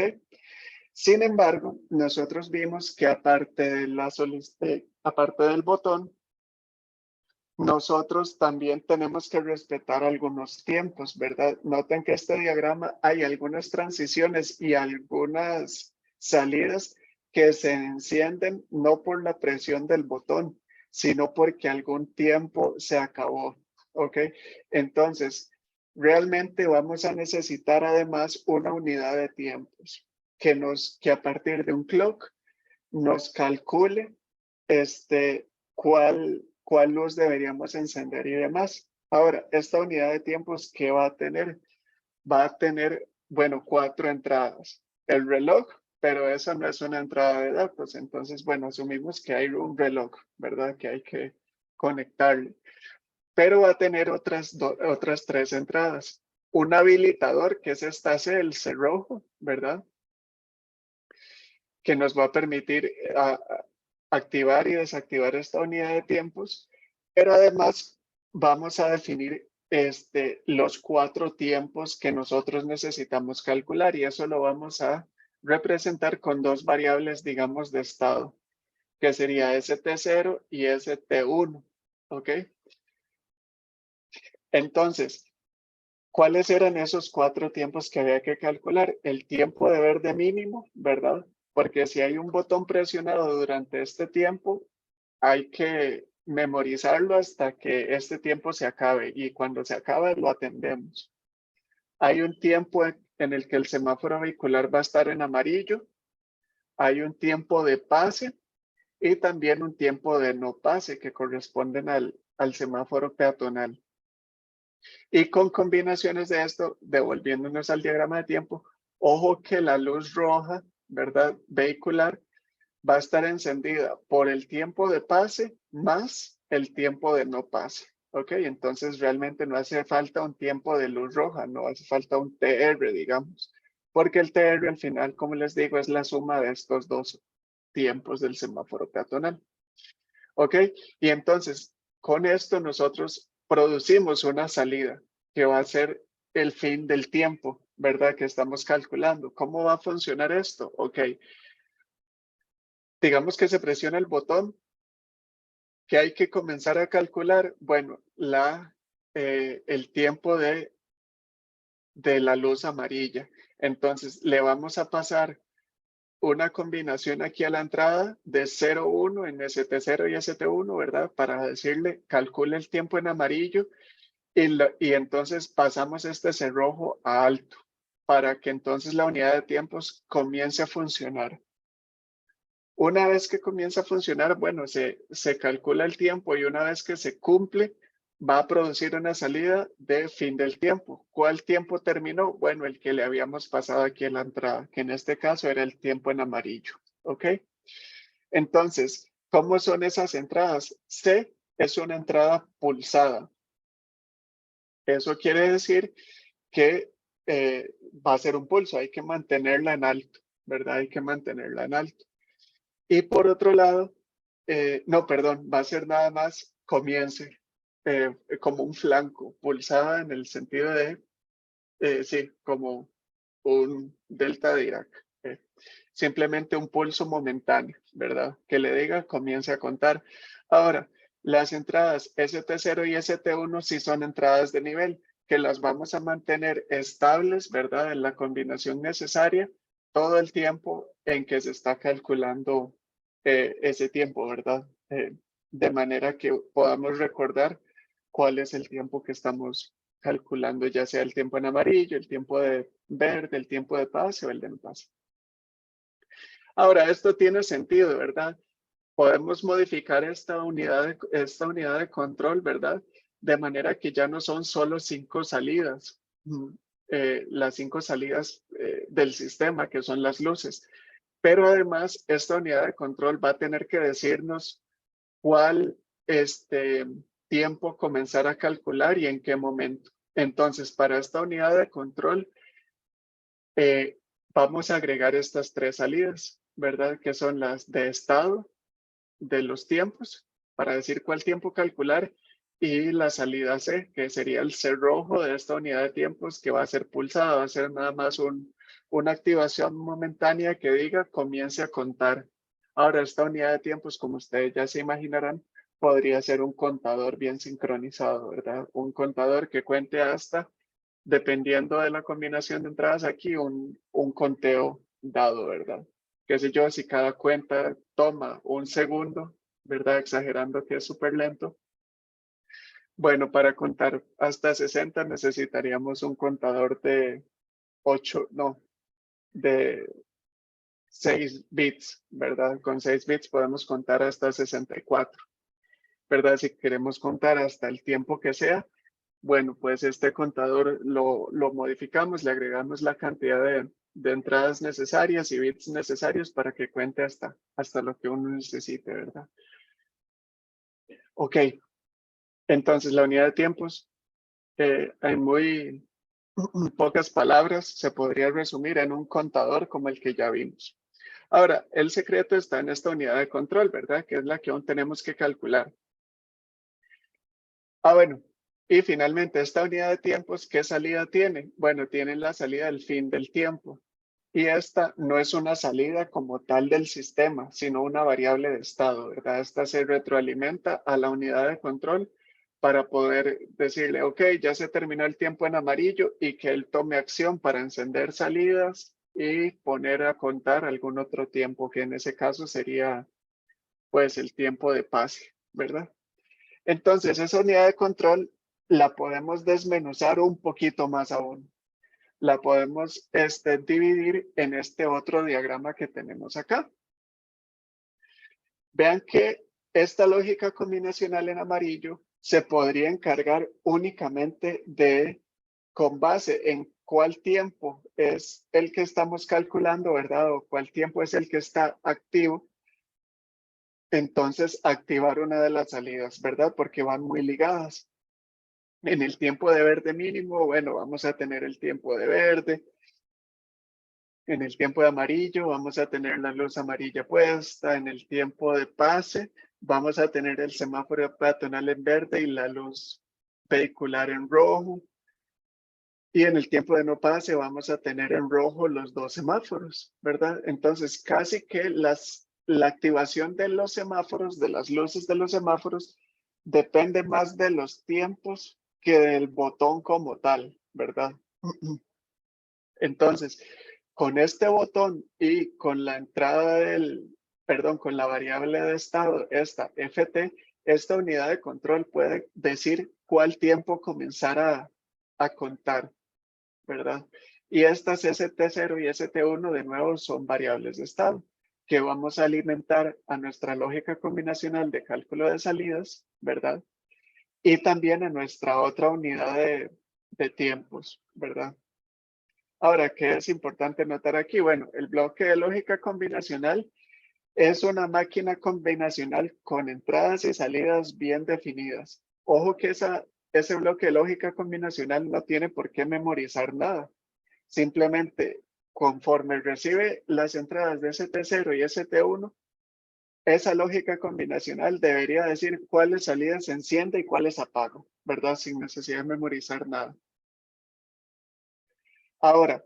Sin embargo, nosotros vimos que aparte del botón, nosotros también tenemos que respetar algunos tiempos, ¿verdad? Noten que este diagrama hay algunas transiciones y algunas salidas que se encienden no por la presión del botón, sino porque algún tiempo se acabó, ¿ok? Entonces, realmente vamos a necesitar además una unidad de tiempos que a partir de un clock nos calcule cuál luz deberíamos encender y demás. Ahora, esta unidad de tiempos, ¿qué va a tener? Va a tener, bueno, 4 entradas. El reloj, pero esa no es una entrada de datos. Entonces, bueno, asumimos que hay un reloj, ¿verdad? Que hay que conectarle. Pero va a tener otras 3 entradas. Un habilitador, que es esta C, el cerrojo, ¿verdad? Que nos va a permitir activar y desactivar esta unidad de tiempos, pero además vamos a definir los 4 tiempos que nosotros necesitamos calcular y eso lo vamos a representar con 2 variables, digamos, de estado, que sería ST0 y ST1, ¿ok? Entonces, ¿cuáles eran esos 4 tiempos que había que calcular? El tiempo de verde mínimo, ¿verdad? Porque si hay un botón presionado durante este tiempo, hay que memorizarlo hasta que este tiempo se acabe y cuando se acabe lo atendemos. Hay un tiempo en el que el semáforo vehicular va a estar en amarillo, hay un tiempo de pase y también un tiempo de no pase que corresponden al semáforo peatonal. Y con combinaciones de esto, devolviéndonos al diagrama de tiempo, ojo que la luz roja, ¿verdad? Vehicular va a estar encendida por el tiempo de pase más el tiempo de no pase. ¿Ok? Entonces realmente no hace falta un tiempo de luz roja, no hace falta un TR, digamos, porque el TR al final, como les digo, es la suma de estos 2 tiempos del semáforo peatonal. ¿Ok? Y entonces, con esto nosotros producimos una salida que va a ser el fin del tiempo, ¿verdad? Que estamos calculando. ¿Cómo va a funcionar esto? Ok. Digamos que se presiona el botón. ¿Qué hay que comenzar a calcular? Bueno, el tiempo de la luz amarilla. Entonces, le vamos a pasar una combinación aquí a la entrada de 0, 1 en ST0 y ST1, ¿verdad? Para decirle, calcule el tiempo en amarillo y entonces pasamos este cerrojo a alto para que entonces la unidad de tiempos comience a funcionar. Una vez que comienza a funcionar, bueno, se calcula el tiempo y una vez que se cumple, va a producir una salida de fin del tiempo. ¿Cuál tiempo terminó? Bueno, el que le habíamos pasado aquí en la entrada, que en este caso era el tiempo en amarillo. ¿Ok? Entonces, ¿cómo son esas entradas? C es una entrada pulsada. Eso quiere decir que va a ser un pulso, hay que mantenerla en alto, ¿verdad? Hay que mantenerla en alto. Y por otro lado, no, perdón, va a ser nada más comience, como un flanco, pulsada en el sentido de, sí, como un delta de Dirac. Simplemente un pulso momentáneo, ¿verdad? Que le diga, comience a contar. Ahora, las entradas ST0 y ST1 sí son entradas de nivel, que las vamos a mantener estables, ¿verdad? En la combinación necesaria todo el tiempo en que se está calculando ese tiempo, ¿verdad? De manera que podamos recordar cuál es el tiempo que estamos calculando, ya sea el tiempo en amarillo, el tiempo de verde, el tiempo de pase o el de no pase. Ahora, esto tiene sentido, ¿verdad? Podemos modificar esta unidad de control, ¿verdad? De manera que ya no son solo 5 salidas, las 5 salidas del sistema, que son las luces. Pero además, esta unidad de control va a tener que decirnos cuál tiempo comenzar a calcular y en qué momento. Entonces, para esta unidad de control, vamos a agregar estas tres salidas, ¿verdad? Que son las de estado, de los tiempos, para decir cuál tiempo calcular, y la salida C, que sería el cerrojo de esta unidad de tiempos que va a ser pulsada, va a ser nada más una activación momentánea que diga comience a contar. Ahora, esta unidad de tiempos, como ustedes ya se imaginarán, podría ser un contador bien sincronizado, ¿verdad? Un contador que cuente hasta, dependiendo de la combinación de entradas aquí, un conteo dado, ¿verdad? Qué sé yo, si cada cuenta toma un segundo, ¿verdad? Exagerando que es súper lento. Bueno, para contar hasta 60 necesitaríamos un contador de 8, no, de 6 bits, ¿verdad? Con 6 bits podemos contar hasta 64, ¿verdad? Si queremos contar hasta el tiempo que sea, bueno, pues este contador lo modificamos, le agregamos la cantidad de entradas necesarias y bits necesarios para que cuente hasta lo que uno necesite, ¿verdad? Ok, entonces la unidad de tiempos, en muy pocas palabras, se podría resumir en un contador como el que ya vimos. Ahora, el secreto está en esta unidad de control, ¿verdad? Que es la que aún tenemos que calcular. Bueno, y finalmente esta unidad de tiempos, ¿qué salida tiene? Bueno, tiene la salida del fin del tiempo. Y esta no es una salida como tal del sistema, sino una variable de estado, ¿verdad? Esta se retroalimenta a la unidad de control para poder decirle, ok, ya se terminó el tiempo en amarillo y que él tome acción para encender salidas y poner a contar algún otro tiempo, que en ese caso sería pues el tiempo de pase, ¿verdad? Entonces, esa unidad de control la podemos desmenuzar un poquito más aún. La podemos dividir en este otro diagrama que tenemos acá. Vean que esta lógica combinacional en amarillo se podría encargar únicamente de, con base en cuál tiempo es el que estamos calculando, ¿verdad? O cuál tiempo es el que está activo. Entonces, activar una de las salidas, ¿verdad? Porque van muy ligadas. En el tiempo de verde mínimo, bueno, vamos a tener el tiempo de verde. En el tiempo de amarillo vamos a tener la luz amarilla puesta. En el tiempo de pase vamos a tener el semáforo peatonal en verde y la luz vehicular en rojo. Y en el tiempo de no pase vamos a tener en rojo los dos semáforos, ¿verdad? Entonces casi que la activación de los semáforos, de las luces de los semáforos, depende más de los tiempos que del botón como tal, ¿verdad? Entonces, con este botón y con la entrada con la variable de estado, esta FT, esta unidad de control puede decir cuál tiempo comenzar a contar, ¿verdad? Y estas ST0 y ST1 de nuevo son variables de estado que vamos a alimentar a nuestra lógica combinacional de cálculo de salidas, ¿verdad? Y también a nuestra otra unidad de tiempos, ¿verdad? Ahora, ¿qué es importante notar aquí? Bueno, el bloque de lógica combinacional es una máquina combinacional con entradas y salidas bien definidas. Ojo que ese bloque de lógica combinacional no tiene por qué memorizar nada. Simplemente, conforme recibe las entradas de ST0 y ST1, esa lógica combinacional debería decir cuáles salidas se enciende y cuáles apago, ¿verdad? Sin necesidad de memorizar nada. Ahora,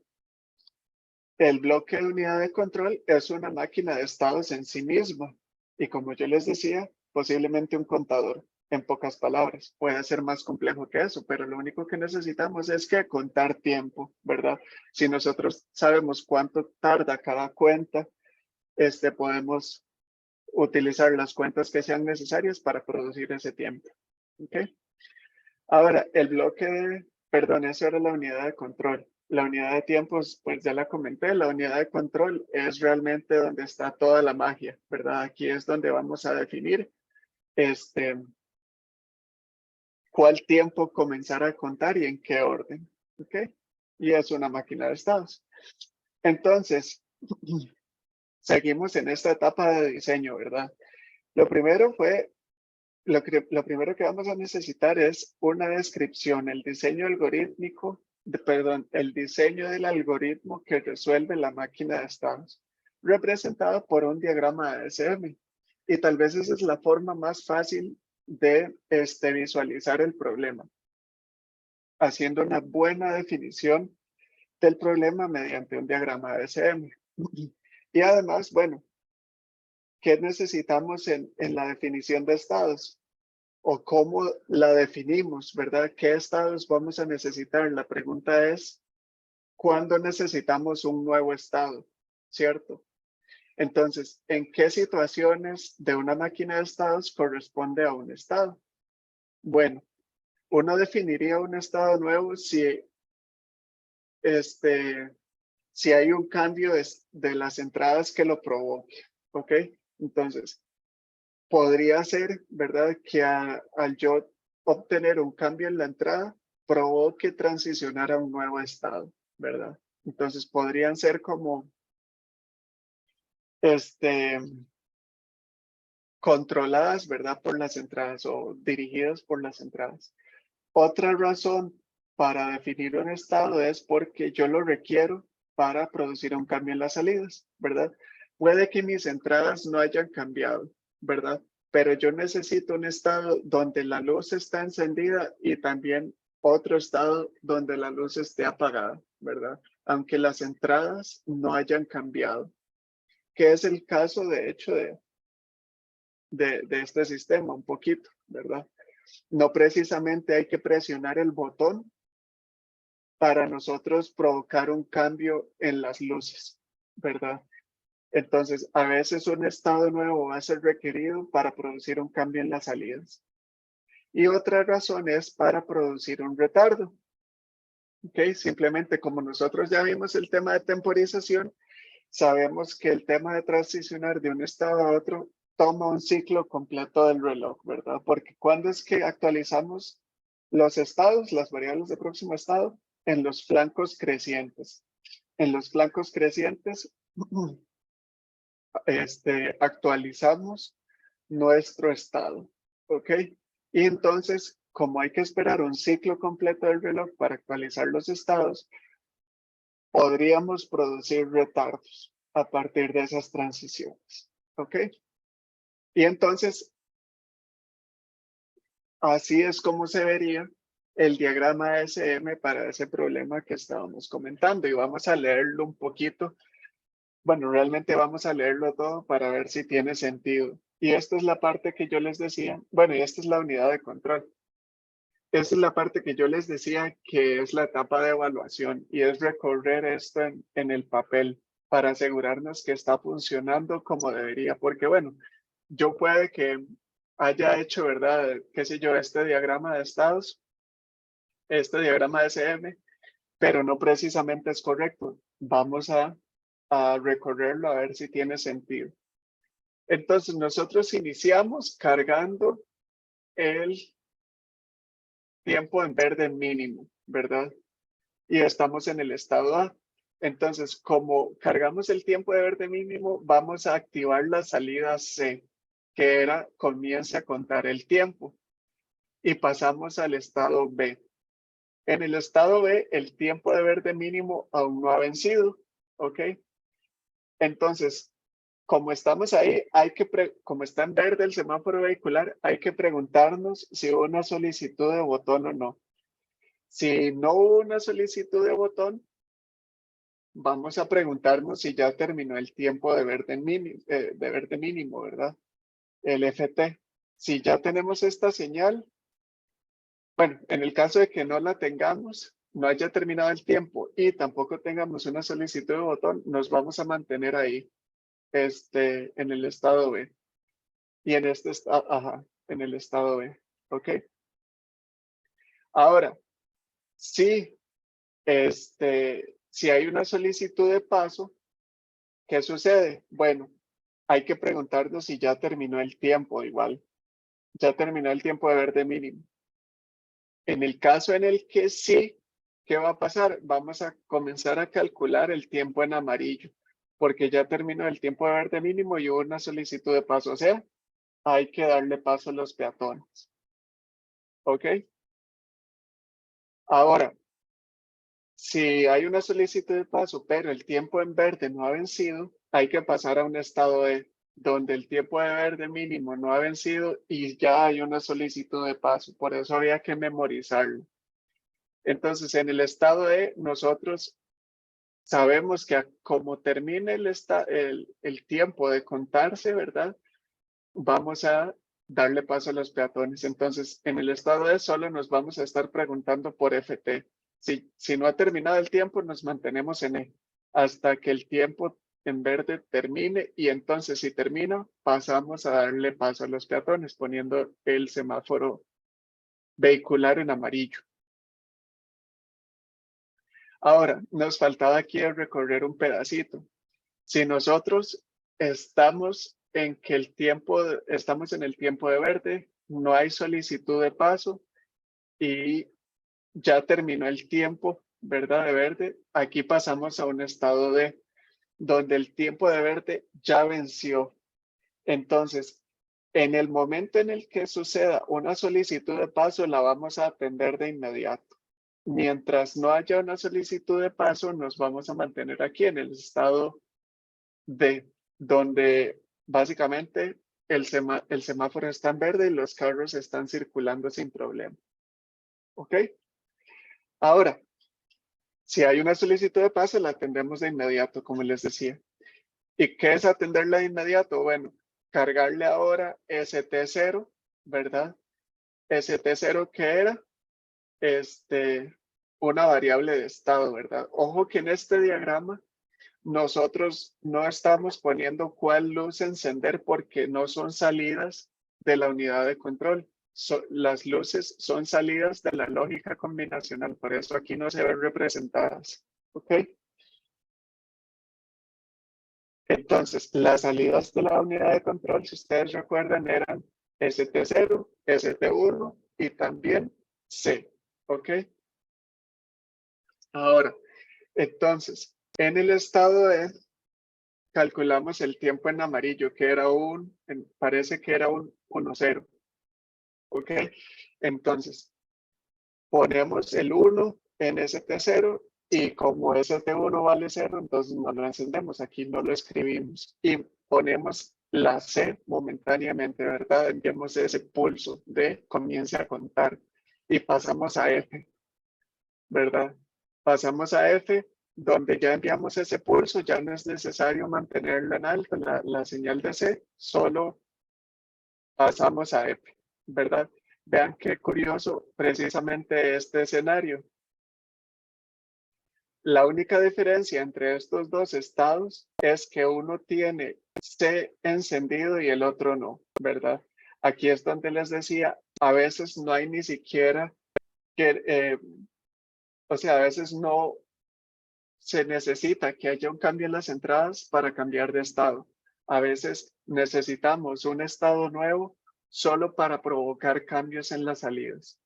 el bloque de unidad de control es una máquina de estados en sí misma. Y como yo les decía, posiblemente un contador, en pocas palabras. Puede ser más complejo que eso, pero lo único que necesitamos es que contar tiempo, ¿verdad? Si nosotros sabemos cuánto tarda cada cuenta, podemos utilizar las cuentas que sean necesarias para producir ese tiempo. ¿Ok? Ahora, perdón, esa era la unidad de control. La unidad de tiempos, pues ya la comenté, la unidad de control es realmente donde está toda la magia, ¿verdad? Aquí es donde vamos a definir cuál tiempo comenzar a contar y en qué orden, ¿ok? Y es una máquina de estados. Entonces, seguimos en esta etapa de diseño, ¿verdad? Lo primero fue lo primero que vamos a necesitar es una descripción, el diseño algorítmico, el diseño del algoritmo que resuelve la máquina de estados, representado por un diagrama de ASM. Y tal vez esa es la forma más fácil de visualizar el problema, haciendo una buena definición del problema mediante un diagrama de ASM. Y además, bueno, ¿qué necesitamos en la definición de estados? ¿O cómo la definimos, verdad? ¿Qué estados vamos a necesitar? La pregunta es, ¿cuándo necesitamos un nuevo estado? ¿Cierto? Entonces, ¿en qué situaciones de una máquina de estados corresponde a un estado? Bueno, uno definiría un estado nuevo si si hay un cambio de las entradas que lo provoque, ¿ok? Entonces, podría ser, ¿verdad? Que al yo obtener un cambio en la entrada, provoque transicionar a un nuevo estado, ¿verdad? Entonces, podrían ser como, controladas, ¿verdad? Por las entradas o dirigidas por las entradas. Otra razón para definir un estado es porque yo lo requiero para producir un cambio en las salidas, ¿verdad? Puede que mis entradas no hayan cambiado, ¿verdad? Pero yo necesito un estado donde la luz está encendida y también otro estado donde la luz esté apagada, ¿verdad? Aunque las entradas no hayan cambiado, que es el caso de hecho de este sistema un poquito, ¿verdad? No precisamente hay que presionar el botón para nosotros provocar un cambio en las luces, ¿verdad? Entonces, a veces un estado nuevo va a ser requerido para producir un cambio en las salidas. Y otra razón es para producir un retardo. ¿Ok? Simplemente como nosotros ya vimos el tema de temporización, sabemos que el tema de transicionar de un estado a otro toma un ciclo completo del reloj, ¿verdad? Porque cuando es que actualizamos los estados, las variables de próximo estado, en los flancos crecientes. En los flancos crecientes, actualizamos nuestro estado, ¿ok? Y entonces, como hay que esperar un ciclo completo del reloj para actualizar los estados, podríamos producir retardos a partir de esas transiciones, ¿ok? Y entonces, así es como se vería el diagrama SM para ese problema que estábamos comentando y vamos a leerlo un poquito. Bueno, realmente vamos a leerlo todo para ver si tiene sentido. Y esta es la parte que yo les decía, bueno, y esta es la unidad de control. Esta es la parte que yo les decía que es la etapa de evaluación y es recorrer esto en el papel para asegurarnos que está funcionando como debería. Porque bueno, yo puede que haya hecho, ¿verdad? Qué sé yo, este diagrama de estados, este diagrama de SM, pero no precisamente es correcto. Vamos a recorrerlo a ver si tiene sentido. Entonces nosotros iniciamos cargando el tiempo en verde mínimo, ¿verdad? Y estamos en el estado A. Entonces, como cargamos el tiempo de verde mínimo, vamos a activar la salida C, que era comience a contar el tiempo. Y pasamos al estado B. En el estado B, el tiempo de verde mínimo aún no ha vencido, ¿ok? Entonces, como estamos ahí, como está en verde el semáforo vehicular, hay que preguntarnos si hubo una solicitud de botón o no. Si no hubo una solicitud de botón, vamos a preguntarnos si ya terminó el tiempo de verde mínimo, ¿verdad? El FT. Si ya tenemos esta señal, bueno, en el caso de que no la tengamos, no haya terminado el tiempo y tampoco tengamos una solicitud de botón, nos vamos a mantener ahí, en el estado B. Y en este estado, ajá, en el estado B, ¿ok? Ahora, si, si hay una solicitud de paso, ¿qué sucede? Bueno, hay que preguntarnos si ya terminó el tiempo igual. Ya terminó el tiempo de verde mínimo. En el caso en el que sí, ¿qué va a pasar? Vamos a comenzar a calcular el tiempo en amarillo, porque ya terminó el tiempo de verde mínimo y hubo una solicitud de paso. O sea, hay que darle paso a los peatones. ¿Ok? Ahora, si hay una solicitud de paso, pero el tiempo en verde no ha vencido, hay que pasar a un estado E, donde el tiempo de verde mínimo no ha vencido y ya hay una solicitud de paso. Por eso había que memorizarlo. Entonces, en el estado E, nosotros sabemos que como termine el tiempo de contarse, ¿verdad? Vamos a darle paso a los peatones. Entonces, en el estado de solo nos vamos a estar preguntando por FT. Si no ha terminado el tiempo, nos mantenemos en E hasta que el tiempo en verde termine y entonces si termina, pasamos a darle paso a los peatones poniendo el semáforo vehicular en amarillo. Ahora, nos faltaba aquí recorrer un pedacito. Si nosotros estamos estamos en el tiempo de verde, no hay solicitud de paso y ya terminó el tiempo, ¿verdad? De verde, aquí pasamos a un estado de donde el tiempo de verde ya venció. Entonces, en el momento en el que suceda una solicitud de paso, la vamos a atender de inmediato. Mientras no haya una solicitud de paso, nos vamos a mantener aquí en el estado de donde básicamente el semáforo está en verde y los carros están circulando sin problema. ¿Ok? Ahora, si hay una solicitud de paso, la atendemos de inmediato, como les decía. ¿Y qué es atenderla de inmediato? Bueno, cargarle ahora ST0, ¿verdad? ST0 que era una variable de estado, ¿verdad? Ojo que en este diagrama nosotros no estamos poniendo cuál luz encender porque no son salidas de la unidad de control. Las luces son salidas de la lógica combinacional, por eso aquí no se ven representadas. ¿Ok? Entonces, las salidas de la unidad de control, si ustedes recuerdan, eran ST0, ST1 y también C. ¿Ok? Ahora, entonces, en el estado de calculamos el tiempo en amarillo, que era parece que era un 1-0. ¿Ok? Entonces, ponemos el 1 en ST0 y como ST1 vale 0, entonces no lo encendemos. Aquí no lo escribimos. Y ponemos la C momentáneamente, ¿verdad? Enviamos ese pulso de comience a contar y pasamos a F, ¿verdad? Pasamos a F, donde ya enviamos ese pulso, ya no es necesario mantenerlo en alto, la señal de C, solo pasamos a F, ¿verdad? Vean qué curioso precisamente este escenario. La única diferencia entre estos dos estados es que uno tiene C encendido y el otro no, ¿verdad? Aquí es donde les decía, a veces no hay ni siquiera o sea, a veces no se necesita que haya un cambio en las entradas para cambiar de estado. A veces necesitamos un estado nuevo solo para provocar cambios en las salidas,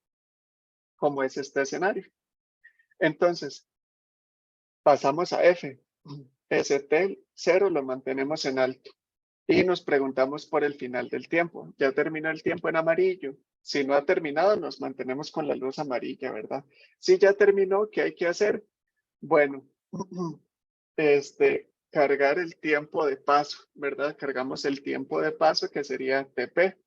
como es este escenario. Entonces, pasamos a F. ST0 lo mantenemos en alto y nos preguntamos por el final del tiempo. Ya terminó el tiempo en amarillo. Si no ha terminado, nos mantenemos con la luz amarilla, ¿verdad? Si ya terminó, ¿qué hay que hacer? Bueno, cargar el tiempo de paso, ¿verdad? Cargamos el tiempo de paso que sería TP.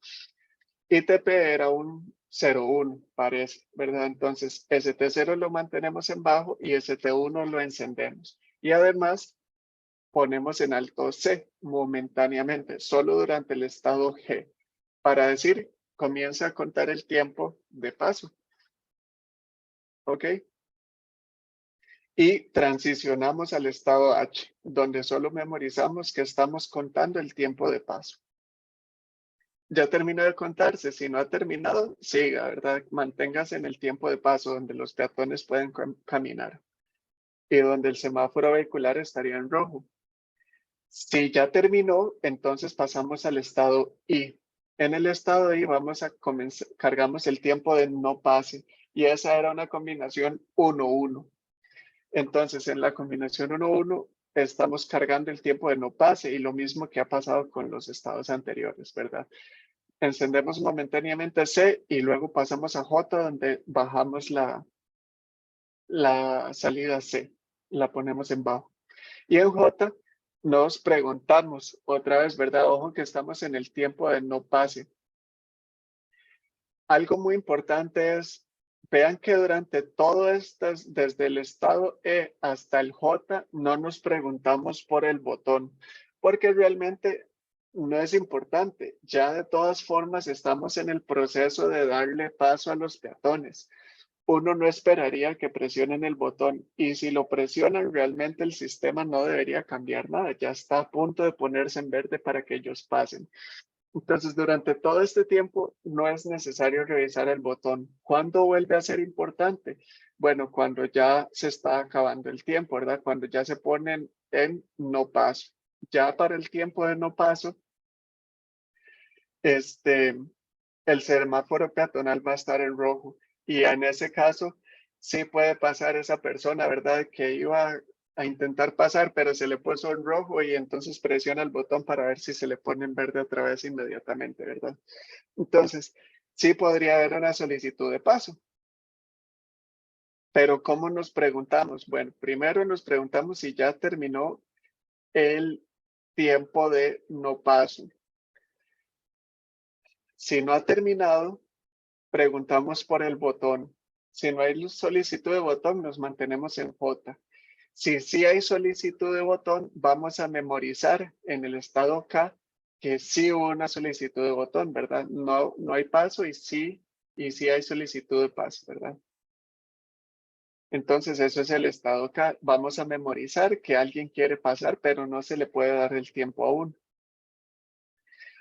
Y TP era un 0,1, parece, ¿verdad? Entonces, ST0 lo mantenemos en bajo y ST1 lo encendemos. Y además, ponemos en alto C momentáneamente, solo durante el estado G, para decir, comienza a contar el tiempo de paso. ¿Ok? Y transicionamos al estado H, donde solo memorizamos que estamos contando el tiempo de paso. Ya terminó de contarse, si no ha terminado, siga, ¿verdad? Manténgase en el tiempo de paso donde los peatones pueden caminar y donde el semáforo vehicular estaría en rojo. Si ya terminó, entonces pasamos al estado I. En el estado I vamos a cargamos el tiempo de no pase y esa era una combinación 1-1. Entonces, en la combinación 1-1 estamos cargando el tiempo de no pase y lo mismo que ha pasado con los estados anteriores, ¿verdad? encendemos momentáneamente C y luego pasamos a J donde bajamos la salida C, la ponemos en bajo. Y en J nos preguntamos otra vez, ¿verdad? Ojo que estamos en el tiempo de no pase. Algo muy importante es, vean que durante todo esto, desde el estado E hasta el J, no nos preguntamos por el botón, porque realmente no es importante. Ya de todas formas estamos en el proceso de darle paso a los peatones. Uno no esperaría que presionen el botón y si lo presionan realmente el sistema no debería cambiar nada. Ya está a punto de ponerse en verde para que ellos pasen. Entonces, durante todo este tiempo no es necesario revisar el botón. ¿Cuándo vuelve a ser importante? Bueno, cuando ya se está acabando el tiempo, ¿verdad? Cuando ya se ponen en no paso. Ya para el tiempo de no paso, el semáforo peatonal va a estar en rojo. Y en ese caso, sí puede pasar esa persona, ¿verdad? Que iba a intentar pasar, pero se le puso en rojo y entonces presiona el botón para ver si se le pone en verde otra vez inmediatamente, ¿verdad? Entonces, sí podría haber una solicitud de paso. Pero ¿cómo nos preguntamos? Bueno, primero nos preguntamos si ya terminó el tiempo de no paso. Si no ha terminado, preguntamos por el botón. Si no hay solicitud de botón, nos mantenemos en J. Si sí hay solicitud de botón, vamos a memorizar en el estado K que sí hubo una solicitud de botón, ¿verdad? No, no hay paso y sí hay solicitud de paso, ¿verdad? Entonces, eso es el estado K. Vamos a memorizar que alguien quiere pasar, pero no se le puede dar el tiempo aún.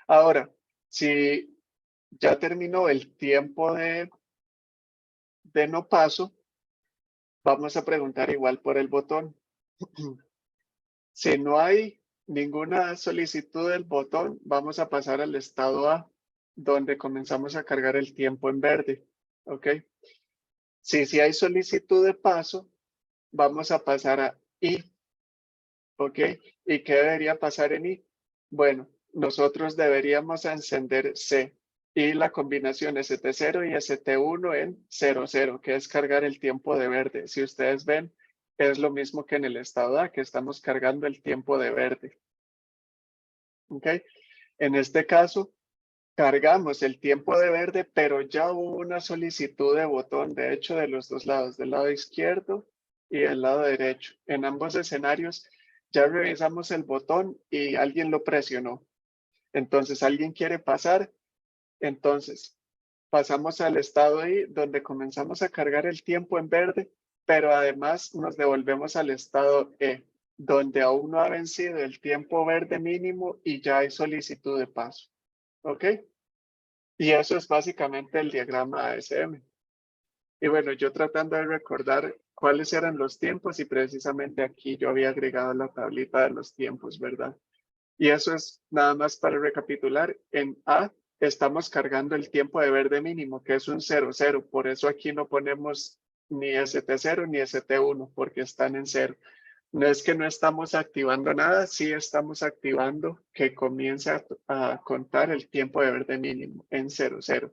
Ahora, si ya terminó el tiempo de no paso, vamos a preguntar igual por el botón. Si no hay ninguna solicitud del botón, vamos a pasar al estado A, donde comenzamos a cargar el tiempo en verde. ¿Ok? Si hay solicitud de paso, vamos a pasar a I. ¿Ok? ¿Y qué debería pasar en I? Bueno, nosotros deberíamos encender C y la combinación ST0 y ST1 en 00, que es cargar el tiempo de verde. Si ustedes ven, es lo mismo que en el estado A, que estamos cargando el tiempo de verde. ¿Ok? En este caso, cargamos el tiempo de verde, pero ya hubo una solicitud de botón, de hecho, de los dos lados, del lado izquierdo y del lado derecho. En ambos escenarios ya revisamos el botón y alguien lo presionó. Entonces, alguien quiere pasar, entonces pasamos al estado I, donde comenzamos a cargar el tiempo en verde, pero además nos devolvemos al estado E, donde aún no ha vencido el tiempo verde mínimo y ya hay solicitud de paso. ¿Ok? Y eso es básicamente el diagrama ASM. Y bueno, yo tratando de recordar cuáles eran los tiempos y precisamente aquí yo había agregado la tablita de los tiempos, ¿verdad? Y eso es nada más para recapitular. En A estamos cargando el tiempo de verde mínimo, que es un 00. Por eso aquí no ponemos ni ST0 ni ST1, porque están en 0. No es que no estamos activando nada, sí estamos activando que comience a contar el tiempo de verde mínimo en 00.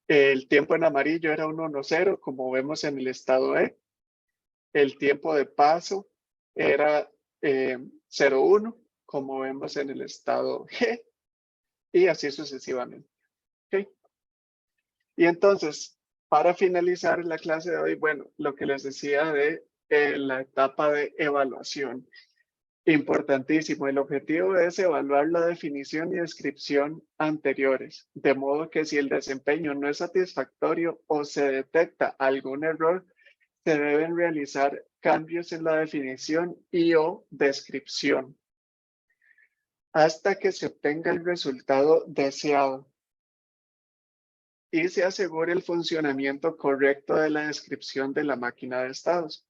El tiempo en amarillo era un 1-0, como vemos en el estado E. El tiempo de paso era 0-1, como vemos en el estado G, y así sucesivamente. ¿Okay? Y entonces, para finalizar la clase de hoy, bueno, lo que les decía de la etapa de evaluación. Importantísimo, el objetivo es evaluar la definición y descripción anteriores, de modo que si el desempeño no es satisfactorio o se detecta algún error, se deben realizar cambios en la definición y o descripción hasta que se obtenga el resultado deseado y se asegure el funcionamiento correcto de la descripción de la máquina de estados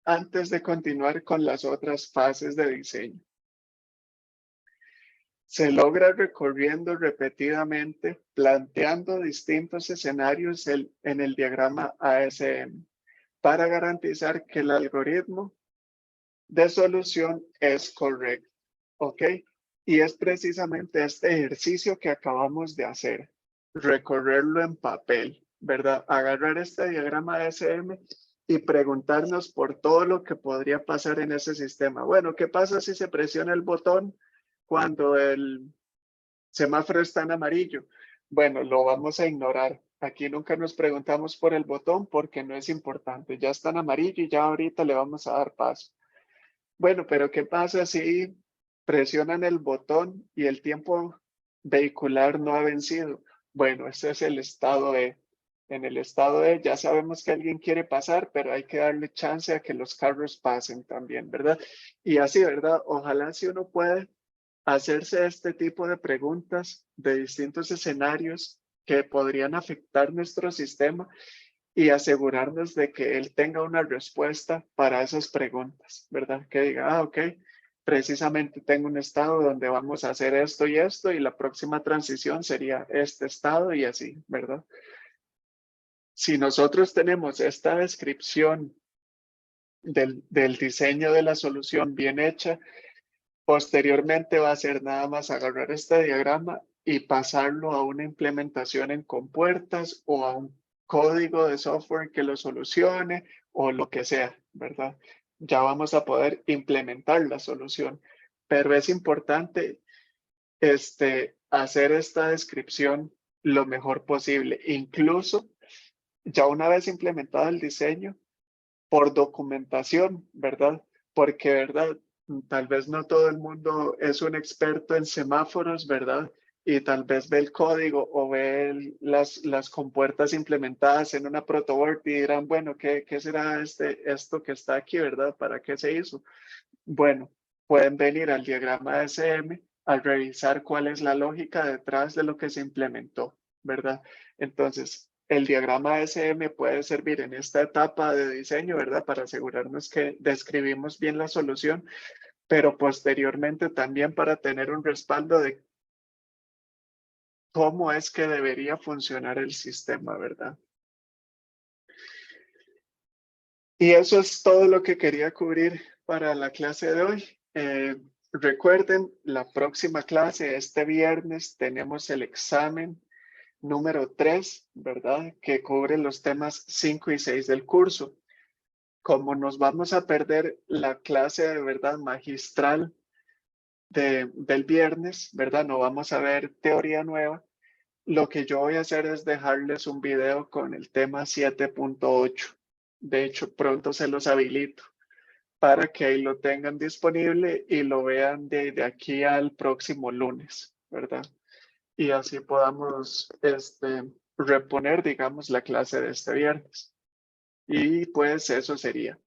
antes de continuar con las otras fases de diseño. Se logra recorriendo repetidamente, planteando distintos escenarios en el diagrama ASM para garantizar que el algoritmo de solución es correcto. ¿Ok? Y es precisamente este ejercicio que acabamos de hacer, recorrerlo en papel, ¿verdad? Agarrar este diagrama de SM y preguntarnos por todo lo que podría pasar en ese sistema. Bueno, ¿qué pasa si se presiona el botón cuando el semáforo está en amarillo? Bueno, lo vamos a ignorar. Aquí nunca nos preguntamos por el botón porque no es importante. Ya está en amarillo y ya ahorita le vamos a dar paso. Bueno, pero ¿qué pasa si presionan el botón y el tiempo vehicular no ha vencido? Bueno, ese es el estado E. En el estado E ya sabemos que alguien quiere pasar, pero hay que darle chance a que los carros pasen también, ¿verdad? Y así, ¿verdad? Ojalá si uno puede hacerse este tipo de preguntas de distintos escenarios que podrían afectar nuestro sistema y asegurarnos de que él tenga una respuesta para esas preguntas, ¿verdad? Que diga, ok, precisamente tengo un estado donde vamos a hacer esto y la próxima transición sería este estado y así, ¿verdad? Si nosotros tenemos esta descripción del diseño de la solución bien hecha, posteriormente va a ser nada más agarrar este diagrama y pasarlo a una implementación en compuertas o a un código de software que lo solucione o lo que sea, ¿verdad? Ya vamos a poder implementar la solución, pero es importante hacer esta descripción lo mejor posible, incluso ya una vez implementado el diseño, por documentación, ¿verdad? Porque, ¿verdad? Tal vez no todo el mundo es un experto en semáforos, ¿verdad? Y tal vez ve el código o ve las compuertas implementadas en una protoboard y dirán, bueno, ¿qué será esto que está aquí, ¿verdad? ¿Para qué se hizo? Bueno, pueden venir al diagrama de SM a revisar cuál es la lógica detrás de lo que se implementó, ¿verdad? Entonces, el diagrama de SM puede servir en esta etapa de diseño, ¿verdad? Para asegurarnos que describimos bien la solución, pero posteriormente también para tener un respaldo de cómo es que debería funcionar el sistema, ¿verdad? Y eso es todo lo que quería cubrir para la clase de hoy. Recuerden, la próxima clase, este viernes, tenemos el examen número 3, ¿verdad? Que cubre los temas 5 y 6 del curso. Como nos vamos a perder la clase de verdad magistral del viernes, ¿verdad? No vamos a ver teoría nueva. Lo que yo voy a hacer es dejarles un video con el tema 7.8. De hecho, pronto se los habilito para que ahí lo tengan disponible y lo vean de aquí al próximo lunes, ¿verdad? Y así podamos reponer, digamos, la clase de este viernes. Y pues eso sería.